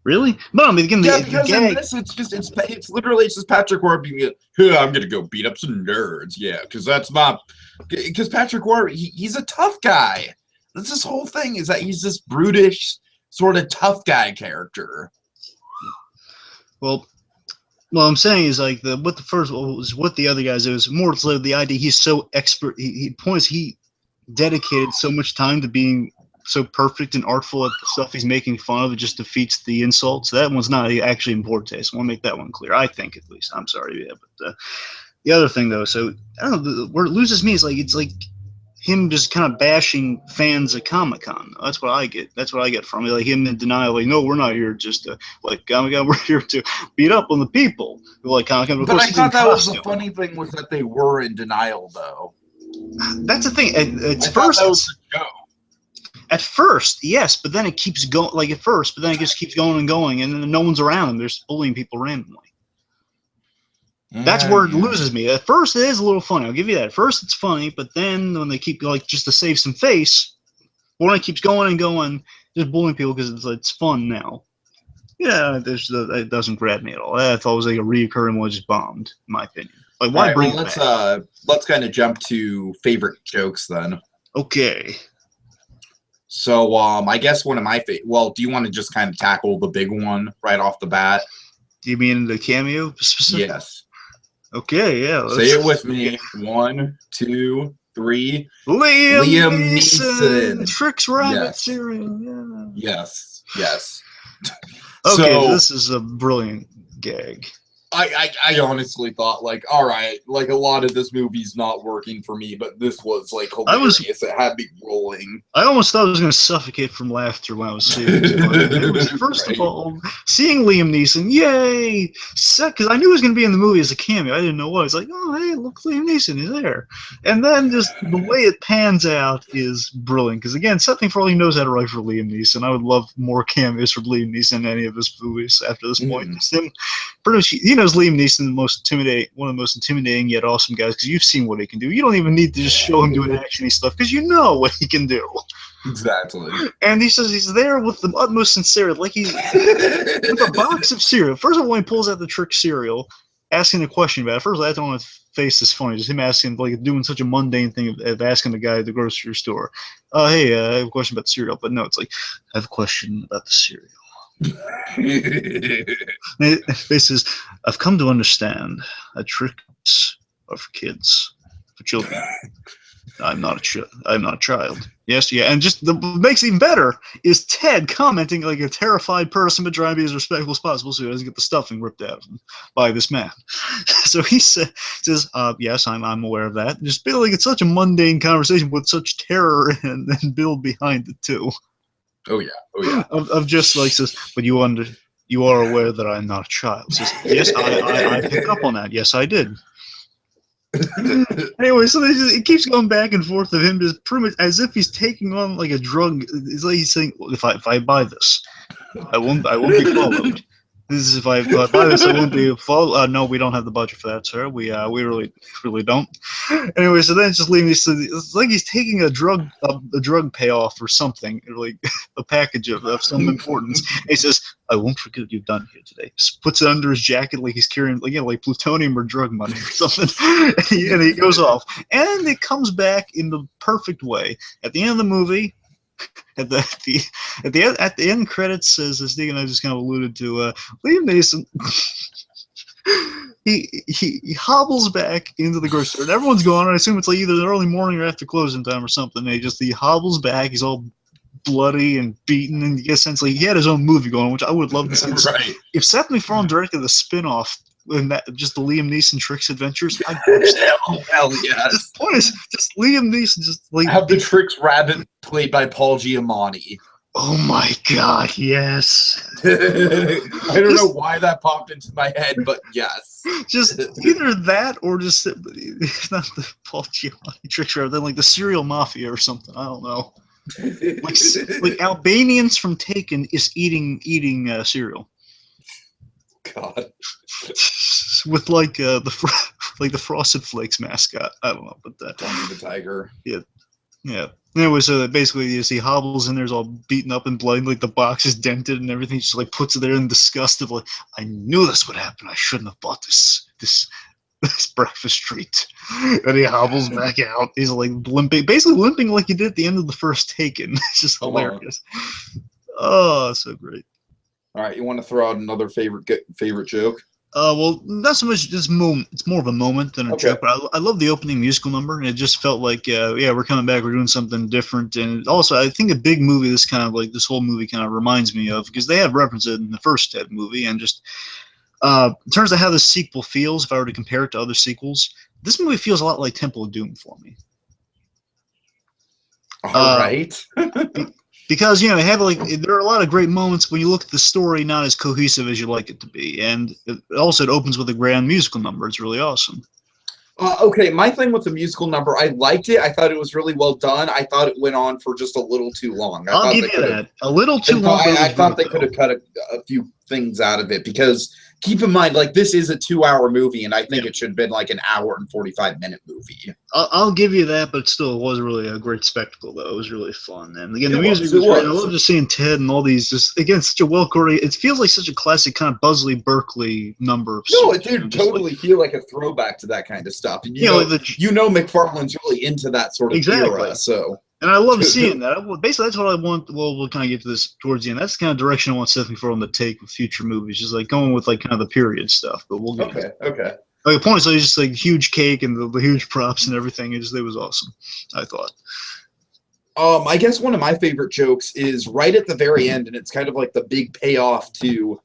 Really? No, I mean, again,
because in this, it's literally just Patrick Warburton. I'm gonna go beat up some nerds. Yeah, because Patrick Warburton, he's a tough guy. That's his whole thing, is that he's this brutish sort of tough guy character.
Well, what I'm saying is like what the other guys, it was more so the idea he's so expert. He dedicated so much time to being so perfect and artful at the stuff he's making fun of. It just defeats the insult. So that one's not actually in poor taste. I want to make that one clear. I think, at least. I'm sorry, yeah. But the other thing, though, so I don't know. Where it loses me is it's like him just kind of bashing fans at Comic-Con. That's what I get. That's what I get from it. Like him in denial. Like, no, we're not here just to Comic-Con. We're here to beat up on the people who like Comic-Con.
But I thought that was the funny thing, was that they were in denial, though.
That's the thing. At first, yes, but then it keeps going. Like at first, but then it just keeps going and going, and then no one's around them. They're just bullying people randomly. That's where it loses me. At first, it is a little funny. I'll give you that. At first, it's funny, but then when they keep just to save some face, when it keeps going and going, just bullying people because it's fun now. Yeah, it doesn't grab me at all. I thought it was like a reoccurring one, just bombed, in my opinion. Like, why bring it back?
Let's kind of jump to favorite jokes then.
Okay.
So, I guess one of my do you want to just kind of tackle the big one right off the bat?
Do you mean the cameo specific?
Yes.
Okay, yeah.
Say it with me. 1, 2, 3.
Liam Neeson. Tricks Rabbit cereal. Yeah.
Yes.
Okay, so, this is a brilliant gag.
I honestly thought, all right, a lot of this movie's not working for me, but this was, hilarious. It had me rolling.
I almost thought I was going to suffocate from laughter when I was seeing it. First of all, seeing Liam Neeson, yay! Because I knew he was going to be in the movie as a cameo. I didn't know what. It's like, oh, hey, look, Liam Neeson is there. And then just the way it pans out is brilliant. Because, again, Seth Macfarlane knows how to write for Liam Neeson. I would love more cameos from Liam Neeson in any of his movies after this point. Just him, pretty much, he knows Liam Neeson, one of the most intimidating yet awesome guys, because you've seen what he can do. You don't even need to just show him doing action-y stuff, because you know what he can do.
Exactly.
And he says he's there with the utmost sincerity, like he's with a box of cereal. First of all, when he pulls out the trick cereal, asking a question about it. First of all, I don't want to face is funny. Just him asking, doing such a mundane thing of asking the guy at the grocery store, hey, I have a question about the cereal. But no, it's like, I have a question about the cereal. This is, I've come to understand that tricks are for kids, for children. I'm not a child. Yes, yeah, and just what makes it even better is Ted commenting like a terrified person, but trying to be as respectful as possible, so he doesn't get the stuffing ripped out of him by this man. So he says, "Yes, I'm aware of that." Just feel like it's such a mundane conversation with such terror and build behind it too.
Oh yeah.
Of just like this, but you are aware that I'm not a child. Says, yes, I picked up on that. Yes, I did. Anyway, so it keeps going back and forth of him just pretty much as if he's taking on like a drug. It's like he's saying, well, if I buy this, I won't be followed. This is if I buy this, I won't be followed. No, we don't have the budget for that, sir. We really don't. Anyway, so then it's just leaving this. It's like he's taking a drug payoff or something, like a package of some importance. And he says, "I won't forget what you've done here today." Just puts it under his jacket like he's carrying, like plutonium or drug money or something. and he goes off, and it comes back in the perfect way at the end of the movie. at the end credits says this thing, and I just kind of alluded to Liam Neeson. he hobbles back into the grocery store, and everyone's gone. I assume it's like either the early morning or after closing time or something. And he hobbles back. He's all bloody and beaten, and you get a sense like he had his own movie going, which I would love to see.
Right.
If Seth Macfarlane directed the spin-off and that just the Liam Neeson Tricks Adventures, I'd watch that.
Oh hell yes.
The point is just Liam Neeson just like
have the Tricks rabbit played by Paul Giamatti.
Oh my god, yes.
I don't know why that popped into my head, but yes.
Just either that or just not the Paul Giamatti Tricks rabbit, then like the Serial Mafia or something. I don't know. Like Albanians from Taken is eating cereal.
God.
With like the Frosted Flakes mascot. I don't know, but
Tony the Tiger.
Yeah. And it was basically he hobbles in there, all beaten up and bloody, like the box is dented and everything. He just like puts it there in disgust of like, I knew this would happen. I shouldn't have bought this breakfast treat. And he hobbles back out. He's like basically limping like he did at the end of the first Taken. It's just hilarious. Oh, so great.
All right, you want to throw out another favorite joke?
Well, not so much this moment. It's more of a moment than a joke. But I love the opening musical number, and it just felt like, we're coming back. We're doing something different. And also, I think a big movie, this whole movie kind of reminds me of, because they have referenced it in the first Ted movie, and just in terms of how the sequel feels, if I were to compare it to other sequels, this movie feels a lot like Temple of Doom for me.
All right.
Because there are a lot of great moments when you look at the story not as cohesive as you like it to be, and it opens with a grand musical number. It's really awesome.
Okay, my thing with the musical number, I liked it. I thought it was really well done. I thought it went on for just a little too long.
I'll give you that. A little too long.
I thought they could have cut a few things out of it, because keep in mind, like, this is a 2-hour movie, and I think it should have been like an hour and 45-minute movie.
I'll give you that, but still, it was really a great spectacle, though. It was really fun. And again, the music was great. I love just seeing Ted and all these, just, again, such a well-choreographed, it feels like such a classic kind of Buzzley Berkeley number.
No, it did totally feel like a throwback to that kind of stuff. And you know McFarlane's really into that sort of era, so...
And I love seeing that. Basically, that's what I want. Well, we'll kind of get to this towards the end. That's the kind of direction I want Seth Macfarlane to take with future movies, just like going with like kind of the period stuff. But we'll get
okay.
Like the point is, it's just like huge cake and the huge props and everything. It was awesome, I thought.
I guess one of my favorite jokes is right at the very end, and it's kind of like the big payoff to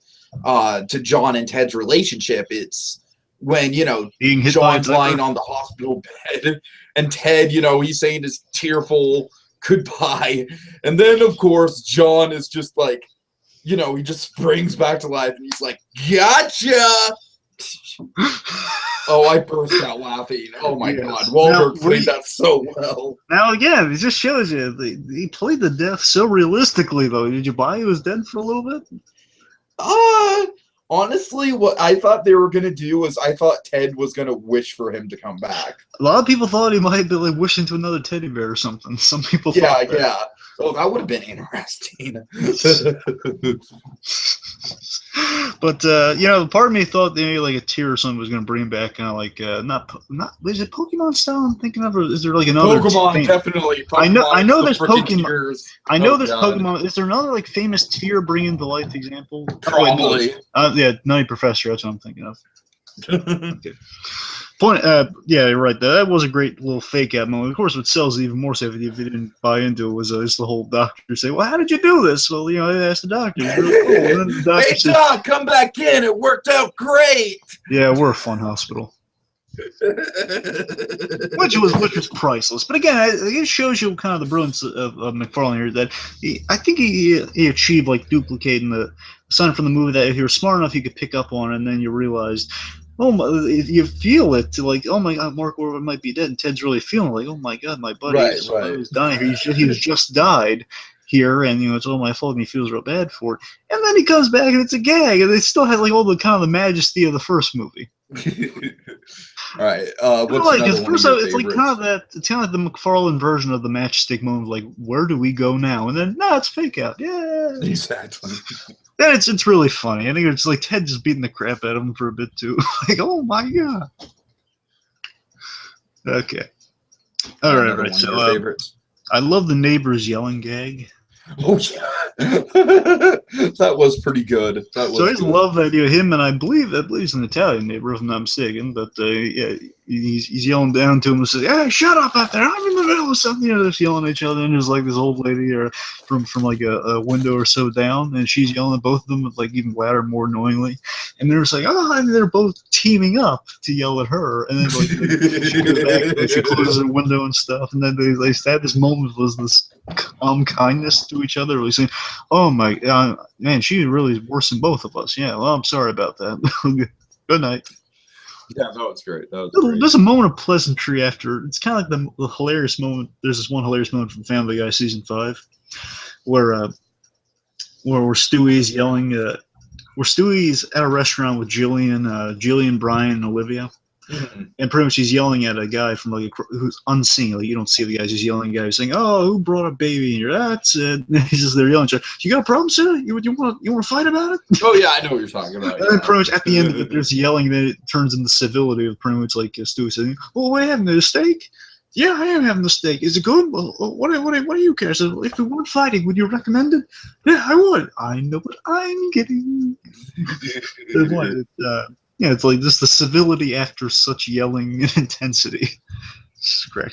John and Ted's relationship. It's when John's lying on the hospital bed, and Ted, he's saying his tearful goodbye, and then of course John is just like, he just springs back to life, and he's like, "Gotcha!" Oh, I burst out laughing. Oh my God, Wahlberg played that so well.
Now again, it just shows you he played the death so realistically, though. Did you buy he was dead for a little bit?
Honestly, what I thought they were going to do was I thought Ted was going to wish for him to come back.
A lot of people thought he might be like wishing to another teddy bear or something. Some people thought that.
Yeah. Oh, that would have been interesting.
But part of me thought maybe like a tear or something was going to bring him back, kind of like not is it Pokemon style I'm thinking of, or is there like another
Pokemon? Definitely.
Pokemon, I know there's Pokemon.
Tears.
I know there's Pokemon. Is there another like famous tear bringing to life example?
Probably.
Nutty Professor. That's what I'm thinking of. Okay. Point. Yeah, you're right. That was a great little fake out moment. Of course, what sells it even more so if you didn't buy into it was just the whole doctor say, "Well, how did you do this?" Well, I asked the doctor. Really cool. And then the doctor
hey, Doc, come back in. It worked out great.
Yeah, we're a fun hospital. which was priceless. But again, it shows you kind of the brilliance of McFarlane here. That I think he achieved like duplicating the sign from the movie that if you were smart enough, you could pick up on it, and then you realized. Oh my! You feel it, like, oh my God, Mark Wahlberg might be dead, and Ted's really feeling like, oh my God, my buddy is dying here. He's just died here, and it's all my fault, and he feels real bad for it. And then he comes back, and it's a gag, and it still has like all the kind of the majesty of the first movie.
All right.
It's like kind of that. It's kind of the McFarlane version of the matchstick moment, like, where do we go now? And then it's fake out. Yeah,
exactly.
Then it's really funny. I think it's like Ted just beating the crap out of him for a bit too. Like, oh my God. Okay. All right. So I love the neighbors yelling gag.
Oh yeah, that was pretty good. That was
So I just
good.
love that, him, and I believe he's an Italian neighbor, if I'm not mistaken. But yeah, he's yelling down to him and says, "Hey, shut up out there! I'm in the middle of something." They're just yelling at each other, and there's like this old lady from like a window or so down, and she's yelling at both of them, like even louder, more annoyingly. And they're just like, oh, and they're both teaming up to yell at her, and then like she goes back, and she closes her window and stuff, and then they had this moment was this kindness to each other, really saying, "Oh my man, she really is worse than both of us." Yeah, well, I'm sorry about that. Good night.
Yeah, that was great. That was great.
There's a moment of pleasantry after. It's kind of like the hilarious moment. There's this one hilarious moment from Family Guy season 5, where Stewie's yelling. Where Stewie's at a restaurant with Jillian, Brian, and Olivia.
Mm-hmm.
And pretty much he's yelling at a guy from like who's unseen. Like you don't see the guy. He's yelling at a guy who's saying, "Oh, who brought a baby in here?" That's it. He's just there yelling. You got a problem, sir? You want to fight about it?
Oh yeah, I know what you're talking about.
And then pretty much at the end of it, there's yelling. Then it turns into civility of pretty much like Stewie saying, "Well, we're having a steak." Yeah, I am having a steak. Is it good? Well, what do you care? So if we weren't fighting, would you recommend it? Yeah, I would. I know what I'm getting. Yeah, it's like just the civility after such yelling and intensity.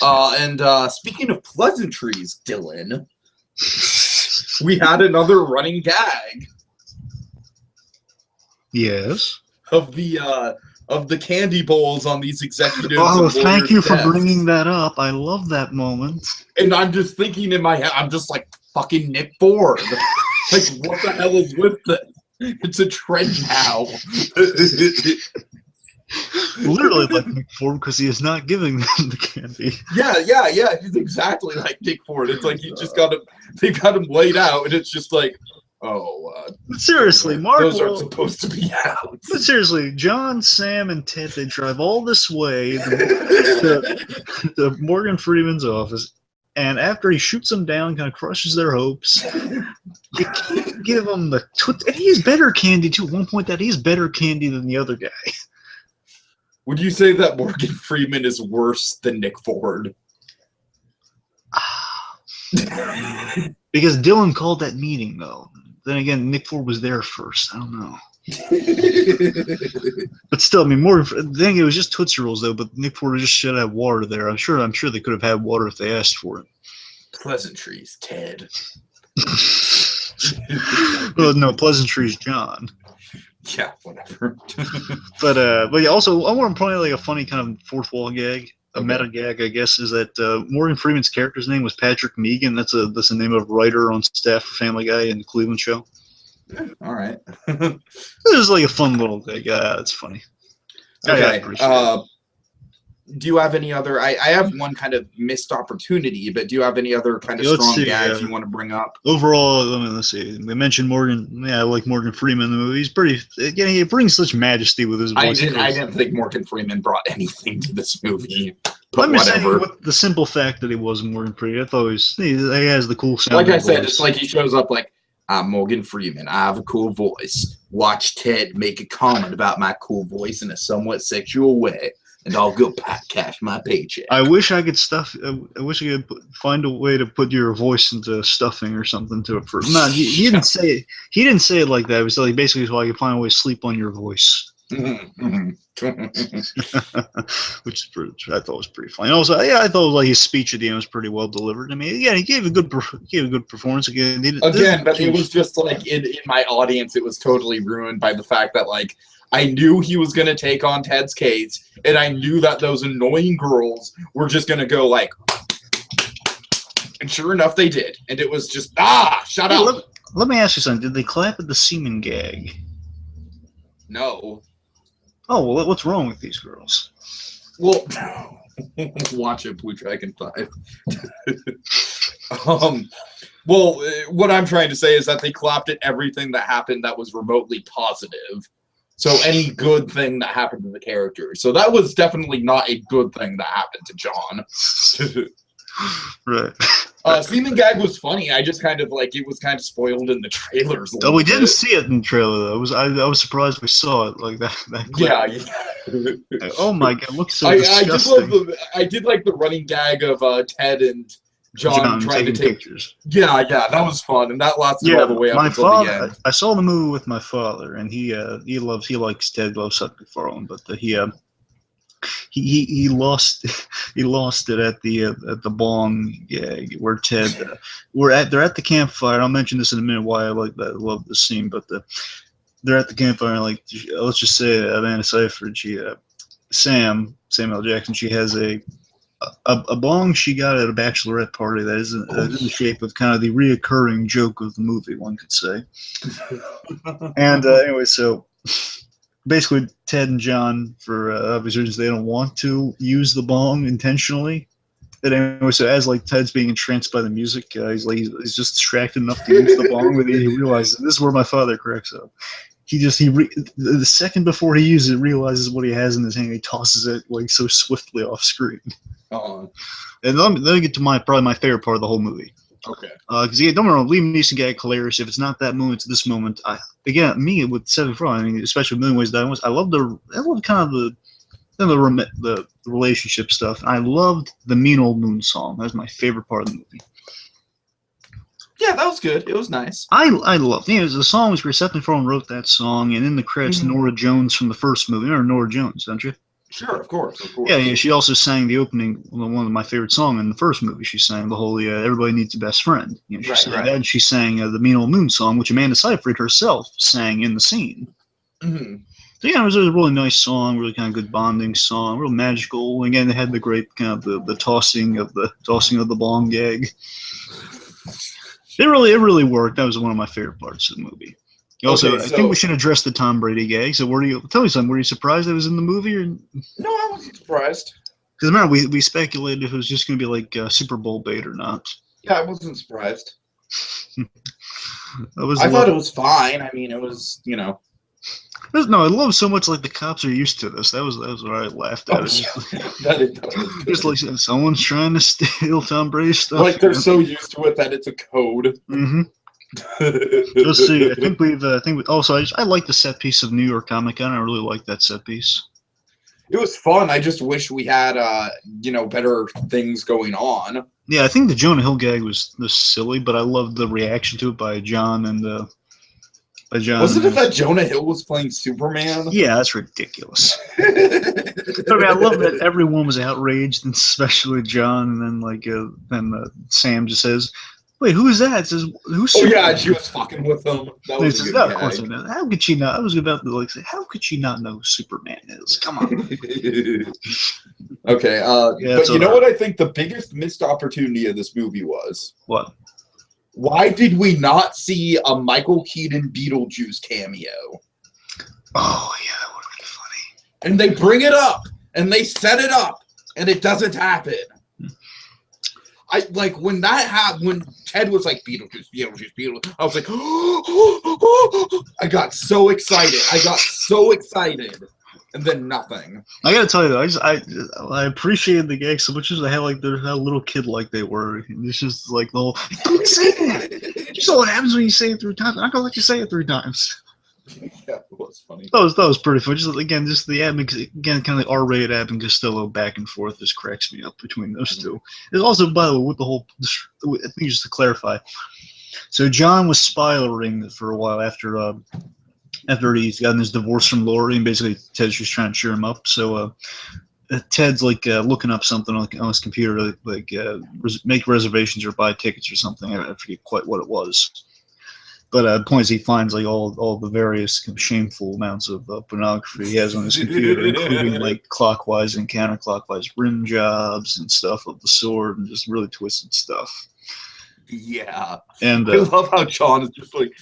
And speaking of pleasantries, Dylan, we had another running gag.
Yes.
Of the candy bowls on these executives.
Oh, thank you for
desks.
bringing that up. I love that moment.
And I'm just thinking in my head, I'm just like, fucking Nick Ford. Like, what the hell is with this? It's a trend now.
Literally like Nick Ford because he is not giving them the candy.
Yeah. He's exactly like Nick Ford. It's like they've got him laid out, and it's just like,
but seriously, Mark,
those aren't supposed to be out.
But seriously, John, Sam, and Ted, they drive all this way to Morgan Freeman's office, and after he shoots them down, kind of crushes their hopes, you can't give him the and he has better candy too. At one point, that he's better candy than the other guy.
Would you say that Morgan Freeman is worse than Nick Ford?
Because Dylan called that meeting, though. Then again, Nick Ford was there first. I don't know. But still, I mean, Morgan. Then it was just Tootsie Rolls, though. But Nick Ford just should have water there. I'm sure they could have had water if they asked for it.
Pleasantries, Ted.
Well, no, pleasantries, John.
Yeah, whatever.
but yeah, also, I want to point out like a funny kind of fourth wall gag. A meta gag, I guess, is that Morgan Freeman's character's name was Patrick Meighan. That's the name of a writer on staff for Family Guy and the Cleveland Show.
All right.
This is like a fun little gag. It's funny.
Okay. Do you have any other? I have one kind of missed opportunity, but do you have any other kind of strong gags you want to bring up?
Overall, let's see. We mentioned Morgan. Yeah, I like Morgan Freeman in the movie. He's pretty. Again, he brings such majesty with his voice.
I didn't think Morgan Freeman brought anything to this movie. But
I'm just saying the simple fact that he was Morgan Freeman. I thought he has the cool sound.
Like I said, it's like he shows up like, I'm Morgan Freeman. I have a cool voice. Watch Ted make a comment about my cool voice in a somewhat sexual way, and I'll go cash my paycheck.
I wish I could I wish I could find a way to put your voice into stuffing or something to it. No, he didn't say it. He didn't say it like that. It was like basically so I could find a way to sleep on your voice. Which is I thought was pretty funny. Also, yeah, I thought like his speech at the end was pretty well delivered. I mean, yeah, he gave a good performance again.
But it was just like in my audience, it was totally ruined by the fact that like I knew he was gonna take on Ted's case, and I knew that those annoying girls were just gonna go like, and sure enough, they did, and it was just shut up.
Let me ask you something. Did they clap at the semen gag?
No.
Oh, well, what's wrong with these girls?
Well, watch it, BlueDragonFive. Well, what I'm trying to say is that they clapped at everything that happened that was remotely positive. So any good thing that happened to the character. So that was definitely not a good thing that happened to John.
Right.
Semen gag was funny. I just kind of like it was kind of spoiled in the trailers.
We didn't see it in the trailer though. I was surprised we saw it like that. Yeah. Oh my god, it looks so disgusting.
I did like the running gag of Ted and John tried to take
pictures.
Yeah, that was fun, and that lasted
Yeah,
all the way up
my
until
father.
the end.
I saw the movie with my father, and he likes Ted, loves Seth MacFarlane, but he lost he lost it at the bong gag where Ted they're at the campfire. I'll mention this in a minute why I love this scene, but they're at the campfire and like let's just say Amanda Seyfried, Samuel Jackson, she has a bong she got at a bachelorette party that is in the shape of kind of the reoccurring joke of the movie, one could say. And anyway, so basically Ted and John, for obvious reasons, they don't want to use the bong intentionally. But anyway, so as like Ted's being entranced by the music, he's just distracted enough to use the bong, but he realizes this is where my father cracks up. The second before he uses it, realizes what he has in his hand. He tosses it like so swiftly off screen.
Oh.
And let me get to probably my favorite part of the whole movie.
Okay.
Because don't remember, Liam Neeson gag hilarious. If it's not that moment, it's this moment. Me with Seth Macfarlane, I mean, especially A Million Ways to Die Once, I love kind of the relationship stuff. I loved the Mean Old Moon song. That was my favorite part of the movie.
Yeah, that was good. It was nice.
I loved the song was where Seth MacFarlane wrote that song, and in the credits, Nora Jones from the first movie. You remember Nora Jones, don't you?
Sure, of course.
Yeah. She also sang the opening, one of my favorite songs in the first movie. She sang the whole "Everybody Needs a Best Friend." She sang that, and she sang the Mean Old Moon song, which Amanda Seyfried herself sang in the scene.
Mm-hmm.
So it was a really nice song, really kind of good bonding song, real magical. Again, they had the great kind of the tossing of the bong gag. It really worked. That was one of my favorite parts of the movie. Also, I think we should address the Tom Brady gag. So, tell me something? Were you surprised it was in the movie? Or?
No, I wasn't surprised.
Because remember, we speculated if it was just going to be like Super Bowl bait or not.
Yeah, I wasn't surprised.
I
thought it was fine. I mean, it was,
No, I love so much like the cops are used to this. That was what I laughed at. Just like someone's trying to steal Tom Brady's stuff.
Like they're so used to it that it's a code.
Mm-hmm. Let's see. I like the set piece of New York Comic Con. I really like that set piece.
It was fun. I just wish we had better things going on.
Yeah, I think the Jonah Hill gag was silly, but I loved the reaction to it by John and by John.
Wasn't it that Jonah Hill was playing Superman?
Yeah, that's ridiculous. I love that everyone was outraged, and especially John, and then Sam just says, "Wait, who is that?" It says, "Who's?"
Oh yeah, she was fucking with him. That was a good gag.
Of course I know. How could she not? I was about to say, how could she not know who Superman is? Come on.
Okay, but you know what I think the biggest missed opportunity of this movie was?
What?
Why did we not see a Michael Keaton Beetlejuice cameo?
Oh yeah, that would have been funny.
And they bring it up, and they set it up, and it doesn't happen. I like when that happened. When Ted was like Beetlejuice, I was like, I got so excited, and then nothing.
I gotta tell you though, I appreciated the gag so much as I had how little kid like they were. It's just like the whole don't say that. You saw what happens when you say it 3 times. I'm not gonna let you say it 3 times.
Yeah, it was funny.
That was pretty funny. Just the Abbott, kind of the R-rated Abbott and Costello back and forth just cracks me up between those two. It's also, by the way, with the whole, I think just to clarify, so John was spiraling for a while after he's gotten his divorce from Lori, and basically Ted's just trying to cheer him up. So Ted's looking up something on his computer, make reservations or buy tickets or something. I forget quite what it was. But the point is, he finds all the various shameful amounts of pornography he has on his computer, including clockwise and counterclockwise rim jobs and stuff of the sort, and just really twisted stuff.
Yeah,
and
I love how John is just like,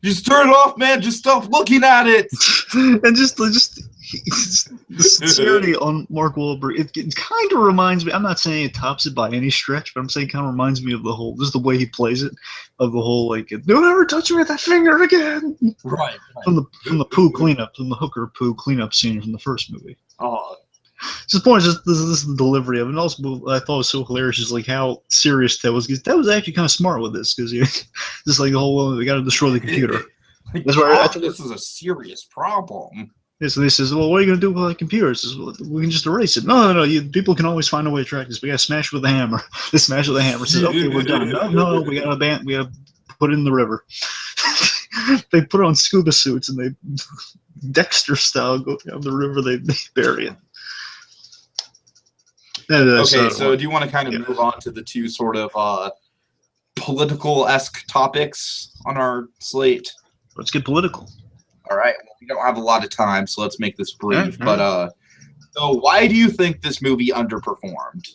just turn it off, man. Just stop looking at it.
And just the sincerity on Mark Wahlberg. It kind of reminds me. I'm not saying it tops it by any stretch, but I'm saying it kind of reminds me of the whole. Just the way he plays it, of the whole don't ever touch me with that finger again.
Right.
From the poo cleanup, from the hooker poo cleanup scene from the first movie.
Oh.
So the point is, this is the delivery of it. And also, I thought was so hilarious is how serious Ted was. Because Ted was actually kind of smart with this. Because just the whole, we got to destroy the computer.
That's right. This is a serious problem.
Yeah, so they says, well, what are you going to do with the computer? It says, well, we can just erase it. No, people can always find a way to track this. We got to smash with a hammer. They smash with a hammer. Says, okay, we're done. No, we got to put it in the river. They put on scuba suits and they Dexter style go down the river. They bury it.
Okay, so do you want to kind of move on to the two sort of political-esque topics on our slate?
Let's get political.
All right. Well, we don't have a lot of time, so let's make this brief. But so why do you think this movie underperformed?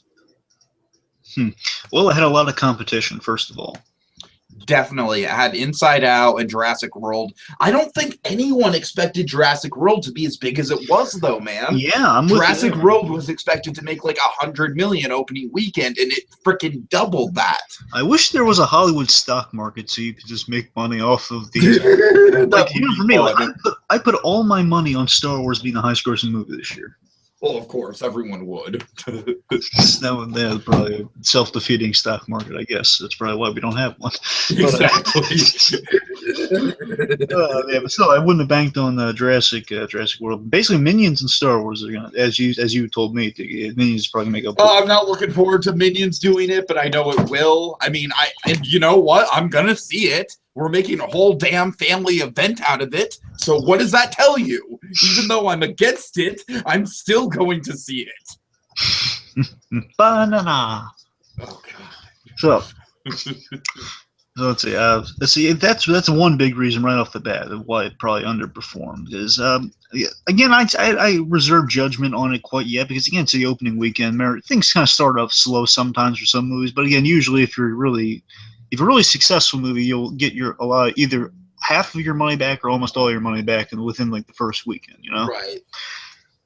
Well, it had a lot of competition, first of all.
Definitely. It had Inside Out and Jurassic World. I don't think anyone expected Jurassic World to be as big as it was, though, man.
Yeah,
Jurassic World was expected to make like $100 million opening weekend, and it freaking doubled that.
I wish there was a Hollywood stock market so you could just make money off of these. Like, you know, for me, I put all my money on Star Wars being the highest-grossing movie this year.
Well, of course, everyone would.
That's probably a self-defeating stock market, I guess. That's probably why we don't have one.
Exactly.
Yeah, but still, I wouldn't have banked on Jurassic World. Basically, Minions and Star Wars are gonna, as you told me, Minions is probably gonna make up.
I'm not looking forward to Minions doing it, but I know it will. I mean, and you know what? I'm gonna see it. We're making a whole damn family event out of it. So what does that tell you? Even though I'm against it, I'm still going to see it.
Banana.
Oh God.
So let's see. That's one big reason right off the bat of why it probably underperformed. Is again, I reserve judgment on it quite yet because again, it's the opening weekend. Things kind of start off slow sometimes for some movies, but again, usually if you're a really successful movie, you'll get either half of your money back or almost all your money back within like the first weekend, you know?
Right.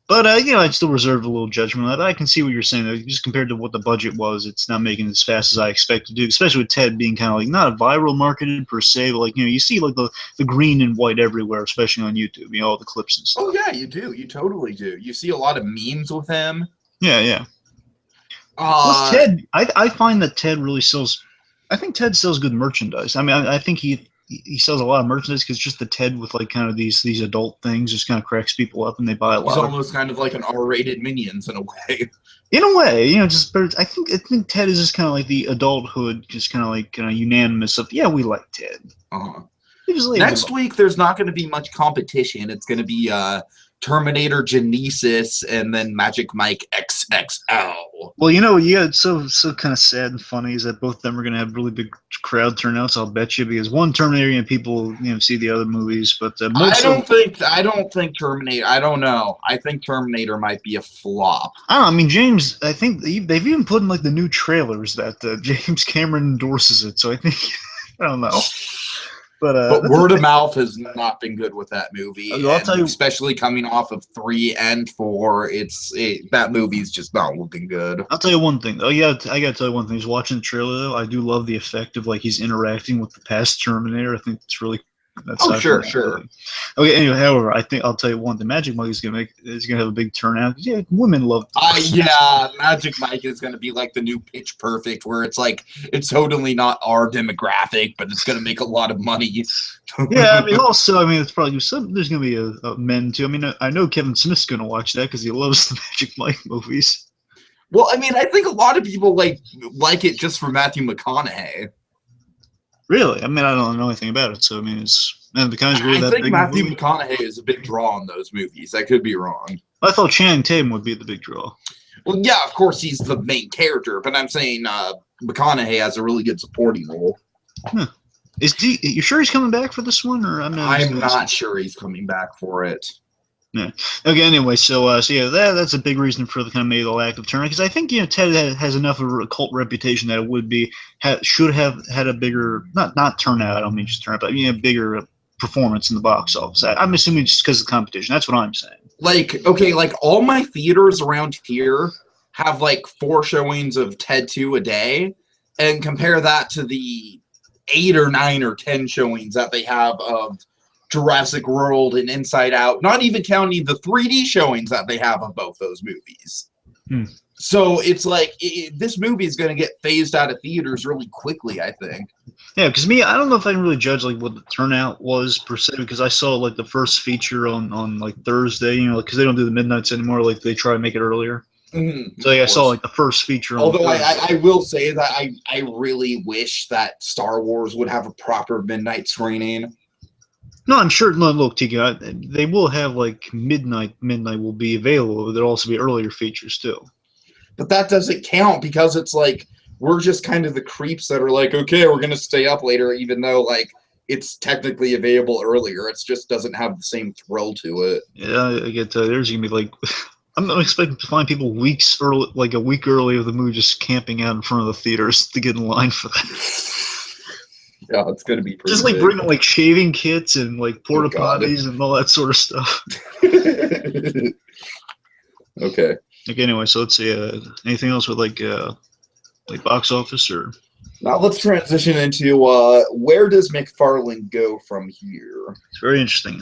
But I'd still reserve a little judgment on that. I can see what you're saying though. Just compared to what the budget was, it's not making it as fast as I expect to do, especially with Ted being kind of like not viral marketed per se, but like, you know, you see like the green and white everywhere, especially on YouTube, you know, all the clips and stuff.
Oh yeah, you do. You totally do. You see a lot of memes with him.
Yeah. Plus Ted, I find that Ted really sells. I think Ted sells good merchandise. I mean, I think he sells a lot of merchandise because just the Ted with like kind of these adult things just kind of cracks people up and they buy a lot.
He's almost kind of like an R-rated Minions in a way.
In a way, you know, but I think Ted is just kind of like the adulthood, just kind of like unanimous of we like Ted.
Next week, there's not going to be much competition. It's going to be Terminator Genesis and then Magic Mike XXL.
Well, you know, it's so kind of sad and funny is that both of them are going to have really big crowd turnouts. I'll bet you because one Terminator, people see the other movies, but
I don't think Terminator. I don't know. I think Terminator might be a flop.
I don't know. I mean, James. I think they've even put in like the new trailers that James Cameron endorses it. So I think I don't know. But
word of mouth has not been good with that movie,
I'll tell you,
especially coming off of 3 and 4. That movie's just not looking good.
I'll tell you one thing though. I gotta tell you one thing. Just watching the trailer though, I do love the effect of like he's interacting with the past Terminator. I think it's really. Sure. Okay. Anyway, however, I'll tell you one: the Magic Mike is gonna have a big turnout. Yeah, women love.
Magic Mike is gonna be like the new Pitch Perfect, where it's like it's totally not our demographic, but it's gonna make a lot of money.
Yeah, I mean, it's probably there's gonna be a men too. I mean, I know Kevin Smith's gonna watch that because he loves the Magic Mike movies.
Well, I mean, I think a lot of people like it just for Matthew McConaughey.
Really? I mean, I don't know anything about it, so I mean,
I think Matthew McConaughey is a big draw in those movies. I could be wrong.
I thought Channing Tatum would be the big draw.
Well, yeah, of course he's the main character, but I'm saying McConaughey has a really good supporting role.
Huh. You sure he's coming back for this one, or
I'm not sure he's coming back for it.
Yeah. Okay. Anyway, so yeah, that's a big reason for the kind of maybe the lack of turnout because I think Ted has enough of a cult reputation that it would should have had a bigger not turnout. I don't mean just turnout, but a bigger performance in the box office. I'm assuming just because of the competition. That's what I'm saying. Like
all my theaters around here have like 4 showings of Ted 2 a day, and compare that to the 8 or 9 or 10 showings that they have of Jurassic World and Inside Out, not even counting the 3D showings that they have of both those movies. So it's like this movie is going to get phased out of theaters really quickly, I think.
Yeah, because me, I don't know if I can really judge like what the turnout was per se, because I saw like the first feature on like Thursday, you know, because they don't do the midnights anymore. Like they try to make it earlier. So yeah, I saw like the first feature.
Although I will say that I really wish that Star Wars would have a proper midnight screening.
No, I'm sure. No, look, Tiki, they will have like midnight. Midnight will be available. There'll also be earlier features too.
But that doesn't count because it's like we're just kind of the creeps that are like, okay, we're gonna stay up later, even though like it's technically available earlier. It just doesn't have the same thrill to it.
Yeah, I get there's gonna be like. I'm expecting to find people weeks early, like a week early of the movie, just camping out in front of the theaters to get in line for that.
Yeah, it's gonna be pretty
just like
big.
bringing like shaving kits and like porta potties and all that sort of stuff.
Okay.
Okay. Anyway, so let's see. Anything else with like box office or?
Now let's transition into where does Macfarlane go from here?
It's very interesting.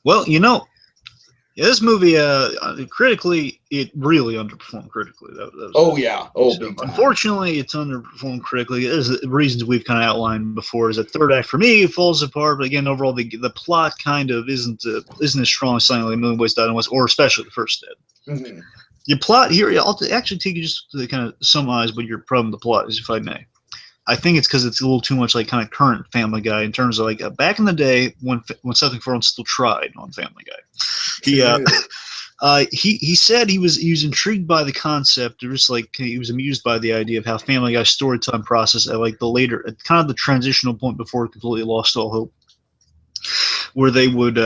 Well, you know. Yeah, this movie, critically, it really underperformed critically. That was
big time.
Unfortunately, it's underperformed critically. There's the reasons we've kind of outlined before. Is that third act for me it falls apart, but again, overall, the plot kind of isn't as strong as Silent Moon was done was, or especially the first Dead.
Mm-hmm.
The plot here, I'll actually take you just to kind of summarize what your problem with the plot is, if I may. I think it's because it's a little too much like kind of current Family Guy in terms of like back in the day when Seth Macfarlane still tried on Family Guy. He said he was intrigued by the concept, or just like he was amused by the idea of how Family Guy's storytelling process at like at kind of the transitional point before it completely lost all hope, where they would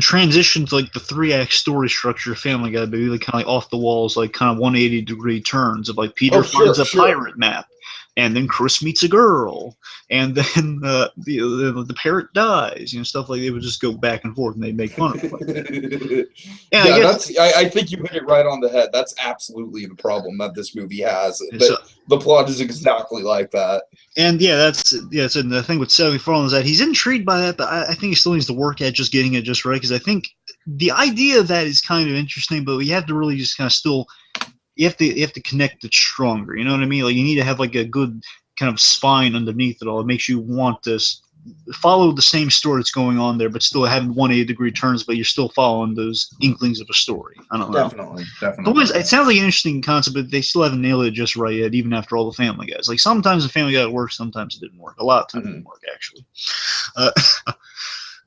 transition to like the 3-act story structure of Family Guy, but really kind of like off the walls, like kind of 180-degree turns of like Peter finds a pirate map. And then Chris meets a girl, and then the parrot dies. You know, stuff like they would just go back and forth, and they'd make fun of it.
I think you hit it right on the head. That's absolutely the problem that this movie has. The plot is exactly like that.
And so the thing with Seth Macfarlane is that he's intrigued by that, but I think he still needs to work at just getting it just right. Because I think the idea of that is kind of interesting, but we have to really just kind of still. You have to connect it stronger. You know what I mean? Like you need to have like a good kind of spine underneath it all. It makes you want to follow the same story that's going on there, but still having 180-degree turns, but you're still following those inklings of a story. I don't know.
Definitely.
It sounds like an interesting concept, but they still haven't nailed it just right yet, even after all the Family Guys. Like sometimes the Family Guy works, sometimes it didn't work. A lot of times it didn't work, actually.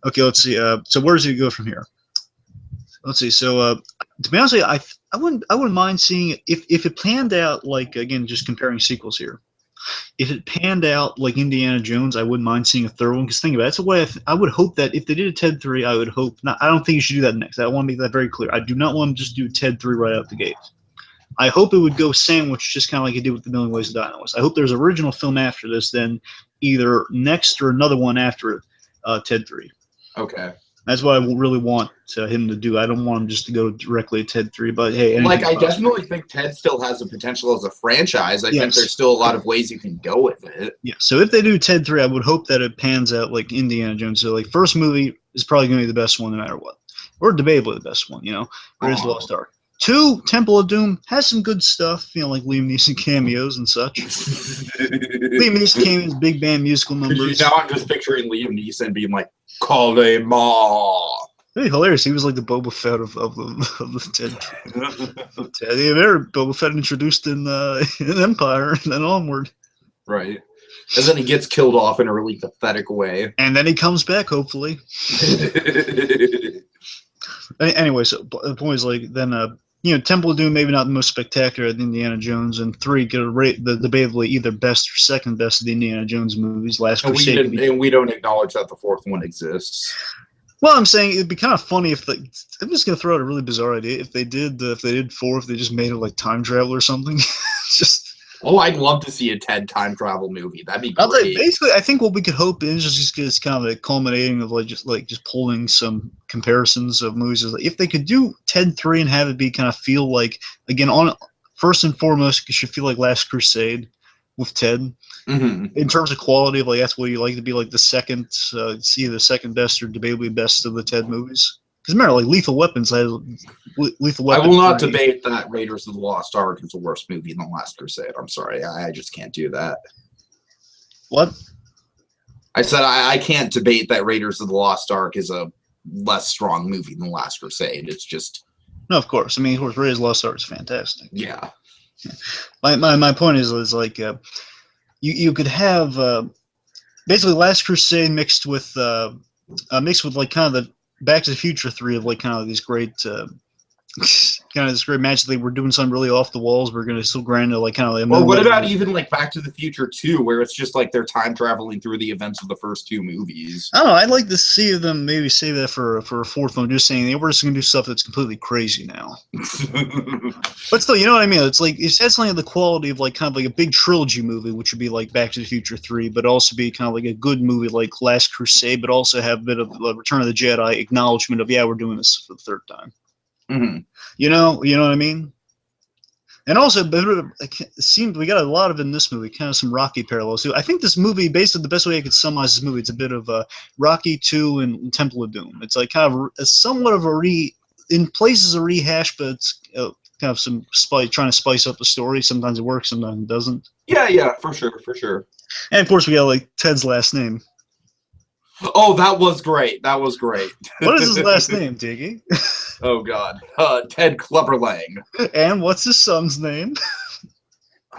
Okay, let's see. So where does it go from here? Let's see. So to be honest with you, I wouldn't mind seeing if it panned out, like again just comparing sequels here. If it panned out like Indiana Jones, I wouldn't mind seeing a third one. Because think about it, that's a way I would hope that if they did a Ted 3, I would hope not. I don't think you should do that next. I want to make that very clear. I do not want to just do Ted 3 right out the gate. I hope it would go sandwich, just kind of like it did with The Million Ways to Die in the West. I hope there's an original film after this, then either next or another one after it, Ted 3.
Okay.
That's what I really want him to do. I don't want him just to go directly to Ted 3, but hey.
Like, I definitely think Ted still has the potential as a franchise. I think there's still a lot of ways you can go with it.
Yeah, so if they do Ted 3, I would hope that it pans out like Indiana Jones. So, like, first movie is probably going to be the best one no matter what. Or debatably the best one, you know. Raiders of the Lost Ark. 2, Temple of Doom, has some good stuff, you know, like Liam Neeson cameos and such. Liam Neeson cameos, big band musical numbers.
Now I'm just picturing Liam Neeson being like, call him Ma.
Really hilarious. He was like the Boba Fett of the Ted. Ted. Yeah, there, Boba Fett introduced in Empire and then onward.
Right. And then he gets killed off in a really pathetic way.
And then he comes back, hopefully. Anyway, so the point is like then you know, Temple of Doom maybe not the most spectacular of Indiana Jones, and 3 get a rate the debatably either best or second best of the Indiana Jones movies. Last Crusade,
and we don't acknowledge that the 4th one exists.
Well, I'm saying it'd be kind of funny if I'm just gonna throw out a really bizarre idea. If they did 4, if they just made it like time travel or something, just.
Oh, I'd love to see a Ted time travel movie. That'd be great.
Basically, I think what we could hope is just kind of a culminating of just pulling some comparisons of movies. Like if they could do Ted 3 and have it be kind of feel like, again, on first and foremost, it should feel like Last Crusade with Ted.
Mm-hmm.
In terms of quality, of like that's what you like to be like the second, see the second best or debatably best of the Ted movies. Because remember, like Lethal Weapons had Lethal
I
Weapon.
will not
3.
debate that Raiders of the Lost Ark is the worst movie than The Last Crusade. I'm sorry, I just can't do that.
What?
I said I can't debate that Raiders of the Lost Ark is a less strong movie than The Last Crusade. It's just
No, of course. I mean, of course, Raiders of the Lost Ark is fantastic.
yeah.
My point is like you could have basically Last Crusade mixed with like kind of the Back to the Future 3 of like kind of these great kind of this great match. They were doing something really off the walls. We're gonna still grind it like kind of like.
Or what about even like Back to the Future 2, where it's just like they're time traveling through the events of the first 2 movies?
I don't know. I'd like to see them maybe save that for a fourth one. Just saying, we're just gonna do stuff that's completely crazy now. But still, you know what I mean? It's like it has something of the quality of like kind of like a big trilogy movie, which would be like Back to the Future 3, but also be kind of like a good movie like Last Crusade, but also have a bit of Return of the Jedi acknowledgement of we're doing this for the 3rd time.
Mm-hmm.
You know what I mean? And also, it seemed we got a lot of in this movie, kind of some Rocky parallels too. I think this movie, basically, the best way I could summarize this movie, it's a bit of Rocky 2 and Temple of Doom. It's like kind of somewhat of in places a rehash, but it's kind of some trying to spice up the story. Sometimes it works, sometimes it doesn't.
Yeah, for sure.
And of course, we got like Ted's last name.
Oh, that was great.
What is his last name, Tiki?
Oh God, Ted Clubberlang.
And what's his son's name?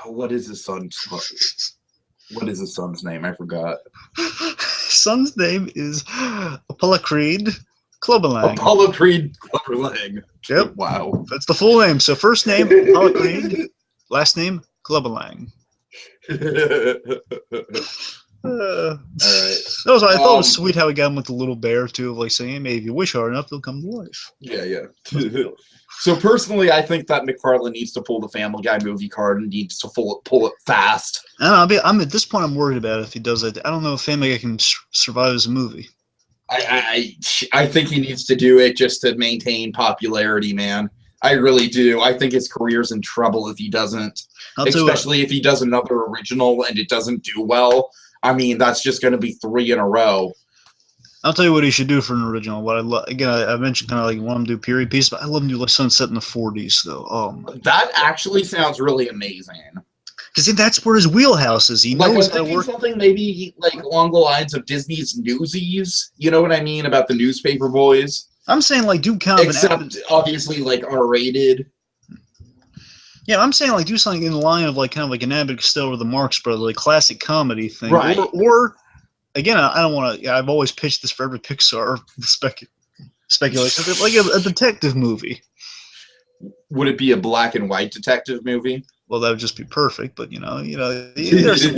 What is his son's name? I forgot.
His son's name is Apollo Creed Clubberlang.
Apollo Creed Clubberlang.
Yep.
Wow.
That's the full name. So first name Apollo Creed, last name Clubberlang.
All right.
I thought it was sweet how he got him with the little bear too, of like saying, "Hey, if you wish hard enough, they'll come to life."
Yeah. So personally, I think that Macfarlane needs to pull the Family Guy movie card and needs to pull it fast.
I don't know. I'm at this point. I'm worried about it if he does that. I don't know if Family Guy can survive as a movie.
I think he needs to do it just to maintain popularity, man. I really do. I think his career's in trouble if he doesn't, especially if he does another original and it doesn't do well. I mean, that's just going to be 3 in a row.
I'll tell you what he should do for an original. What I mentioned kind of like want him to do period piece, but I love him to do like Sunset in the 40s though. Oh my
that actually sounds really amazing.
Because that's where his wheelhouse is. He knows how to work.
Something maybe like along the lines of Disney's Newsies. You know what I mean about the newspaper boys?
I'm saying like do kind of
except obviously like R-rated.
Yeah, I'm saying like do something in the line of like kind of like an Abbott Costello or the Marx Brothers, like classic comedy thing.
Right.
Or again, I don't want to. I've always pitched this for every Pixar speculation, but like a detective movie.
Would it be a black and white detective movie?
Well, that would just be perfect. But there's some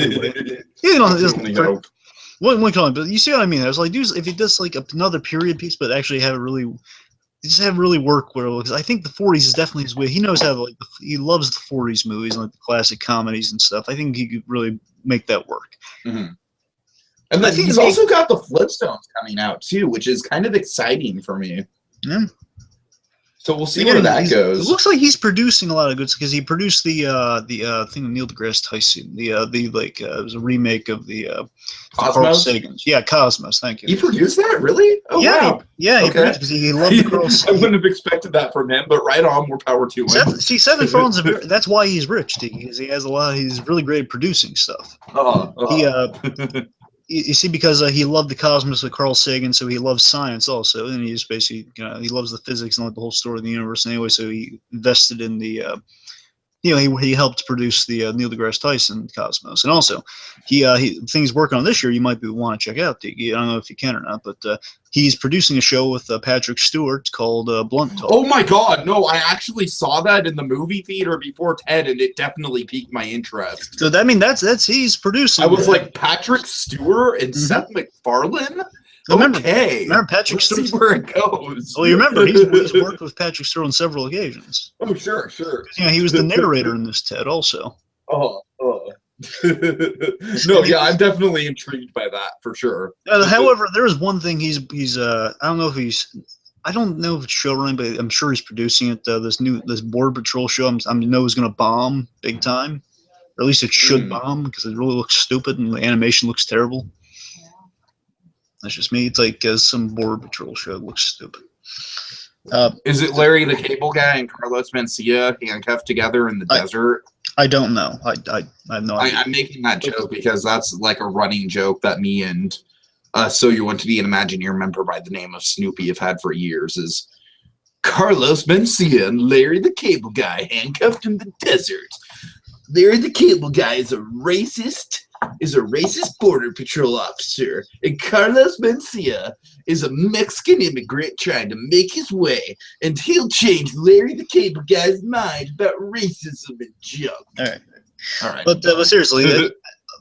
way. One comment, but you see what I mean? I was like, dude, if he does like another period piece, but actually have it really. Just have really work well, because I think the 40s is definitely his way. He knows how to he loves the 40s movies and like the classic comedies and stuff. I think he could really make that work.
Mm-hmm. And then he's also got the Flintstones coming out too, which is kind of exciting for me.
Yeah.
So we'll see where that goes.
It looks like he's producing a lot of good stuff because he produced the thing with Neil deGrasse Tyson. It was a remake of the Carl Sagan's. Yeah, Cosmos. Thank you.
He produced that, really? Oh
yeah,
wow.
He produced because he loved the Carl Sagan.
I wouldn't have expected that from him, but right on, more power to him.
Seth Macfarlane's that's why he's rich, because he has he's really great at producing stuff. You see, because he loved the cosmos with Carl Sagan, so he loves science also, and he just basically, he loves the physics and like the whole story of the universe anyway. So he invested in the, he helped produce the Neil deGrasse Tyson Cosmos, and also things working on this year you might want to check out. I don't know if you can or not, but he's producing a show with Patrick Stewart called Blunt Talk.
Oh my God, no! I actually saw that in the movie theater before Ted, and it definitely piqued my interest.
So that's he's producing.
I was like, Patrick Stewart and Seth MacFarlane.
Remember
Patrick
Patrick Stewart?
See where it goes.
Well, you remember he's worked with Patrick Stewart on several occasions.
Oh, sure.
Yeah, he was the narrator in this, Ted, also.
No, yeah, I'm definitely intrigued by that for sure.
However, there is one thing he's I don't know if it's showrunning, but I'm sure he's producing it. This Border Patrol show, I know is going to bomb big time, or at least it should bomb because it really looks stupid and the animation looks terrible. That's just me. It's like some Border Patrol show that looks stupid.
Is it Larry the Cable Guy and Carlos Mencia handcuffed together in the desert?
I don't know. I have no idea.
I'm making that joke because that's like a running joke that me and So You Want to Be an Imagineer member by the name of Snoopy have had for years, is Carlos Mencia and Larry the Cable Guy handcuffed in the desert. Larry the Cable Guy is a racist border patrol officer, and Carlos Mencia is a Mexican immigrant trying to make his way, and he'll change Larry the Cable Guy's mind about racism and junk.
All right. But seriously,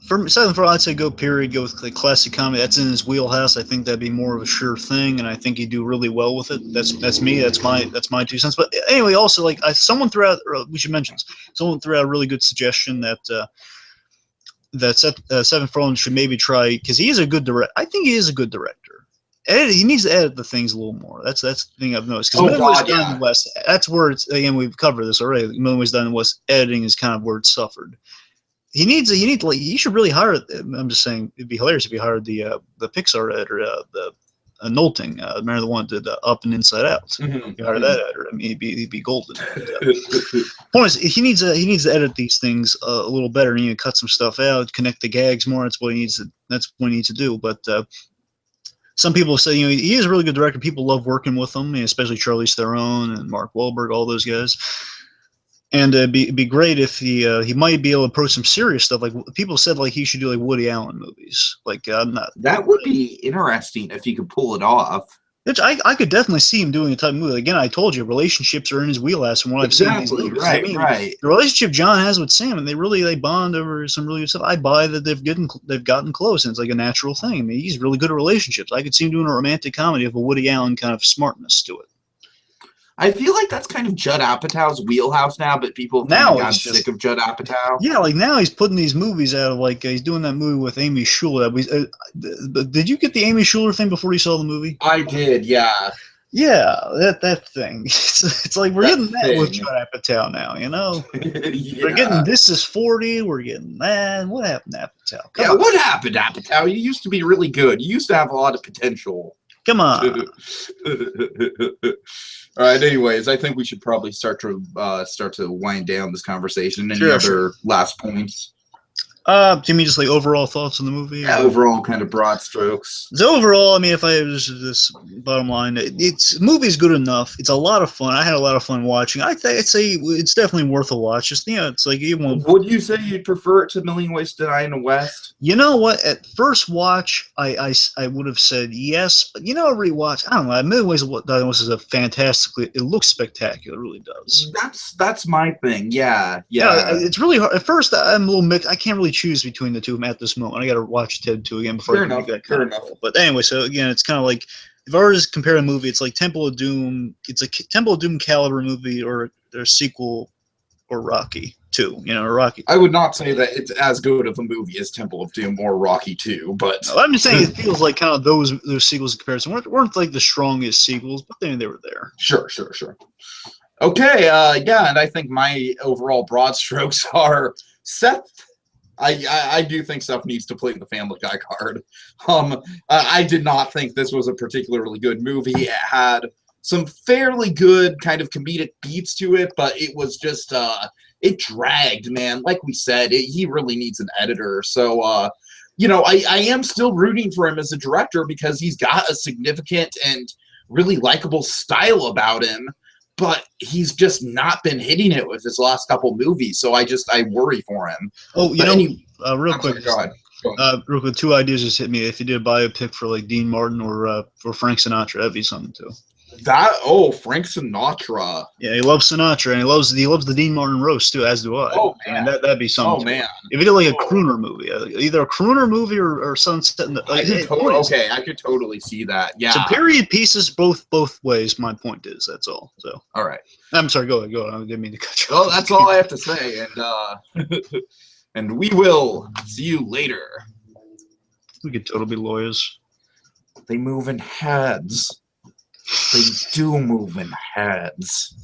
for Seth Macfarlane, I'd say go with the classic comedy. That's in his wheelhouse. I think that'd be more of a sure thing, and I think he'd do really well with it. That's me. That's my 2 cents. But anyway, also like someone threw out, we should mention this, someone threw out a really good suggestion that Seth Macfarlane should maybe try, because he is a good director. I think he is a good director. He needs to edit the things a little more. That's the thing I've noticed. Because Down in the West, that's where it's, again, we've covered this already. Million Ways Down in the West, editing is kind of where it suffered. He should really hire. I'm just saying, it'd be hilarious if he hired the Pixar editor, the Nolting, remember the one that did Up and Inside Out. He hired that editor. I mean, he'd be golden. Point is, he needs to edit these things a little better. He needs to cut some stuff out, connect the gags more. That's what he needs to do. But some people say, he is a really good director. People love working with him, especially Charlize Theron and Mark Wahlberg, all those guys. And it'd be great if he might be able to approach some serious stuff. Like people said, like he should do like Woody Allen movies. Like
that would be interesting if he could pull it off.
Which I could definitely see him doing a type of movie. Again, I told you, relationships are in his wheelhouse from what I've seen in these movies.
Right.
The relationship John has with Sam, and they bond over some really good stuff. I buy that they've gotten close, and it's like a natural thing. I mean, he's really good at relationships. I could see him doing a romantic comedy of a Woody Allen kind of smartness to it.
I feel like that's kind of Judd Apatow's wheelhouse now, but people have kind of gotten sick of Judd Apatow.
Yeah, like now he's putting these movies out of, like he's doing that movie with Amy Schumer. Did you get the Amy Schumer thing before you saw the movie?
I did, yeah.
Yeah, that thing. It's like we're getting that with Judd Apatow now,
Yeah.
We're getting This Is 40. We're getting that. What happened to Apatow?
What happened to Apatow? He used to be really good. He used to have a lot of potential.
Come on.
All right. Anyways, I think we should probably start to wind down this conversation. Any other last points?
Do you mean just like overall thoughts on the movie?
Yeah, overall kind of broad strokes.
So overall, I mean, if I was this bottom line, movie's good enough. It's a lot of fun. I had a lot of fun watching. I'd say it's definitely worth a watch. Just it's like you won't.
Would you say you'd prefer it to Million Ways to Die in the West?
You know what? At first watch, I would have said yes, but a rewatch, I don't know. Million Ways to Die in the West is it looks spectacular. It really does.
That's my thing. Yeah.
It's really hard. At first, I'm a little mixed. I can't really choose between the two at this moment. I got to watch Ted 2 again before
I can make that fair enough.
But anyway, so again, it's kind of like if I were to compare a movie, it's like Temple of Doom. It's a Temple of Doom caliber movie, or a sequel, or Rocky 2. Rocky.
I would not say that it's as good of a movie as Temple of Doom or Rocky 2, but
no, I'm just saying it feels like kind of those sequels in comparison weren't like the strongest sequels, but they were there.
Sure. Okay, and I think my overall broad strokes are Seth. I do think Seth needs to play the Family Guy card. I did not think this was a particularly good movie. It had some fairly good kind of comedic beats to it, but it was just it dragged, man. Like we said, he really needs an editor. So I am still rooting for him as a director because he's got a significant and really likable style about him. But he's just not been hitting it with his last couple movies, so I worry for him.
Oh, real quick,
go ahead.
Real quick, 2 ideas just hit me. If you did a biopic for like Dean Martin or for Frank Sinatra, that'd be something too.
Frank Sinatra.
Yeah, he loves Sinatra, and he loves the Dean Martin roast too, as do I.
Oh man,
I mean, that'd be something.
Oh man,
if you did like a crooner movie, either a crooner movie or Sunset.
I could totally see that. Yeah.
So period pieces both ways. My point is that's all. So.
All right.
I'm sorry. Go ahead. I didn't mean to cut you
off. Well, that's all I have to say, and we will see you later.
We could totally be lawyers.
They move in heads. They do move in heads.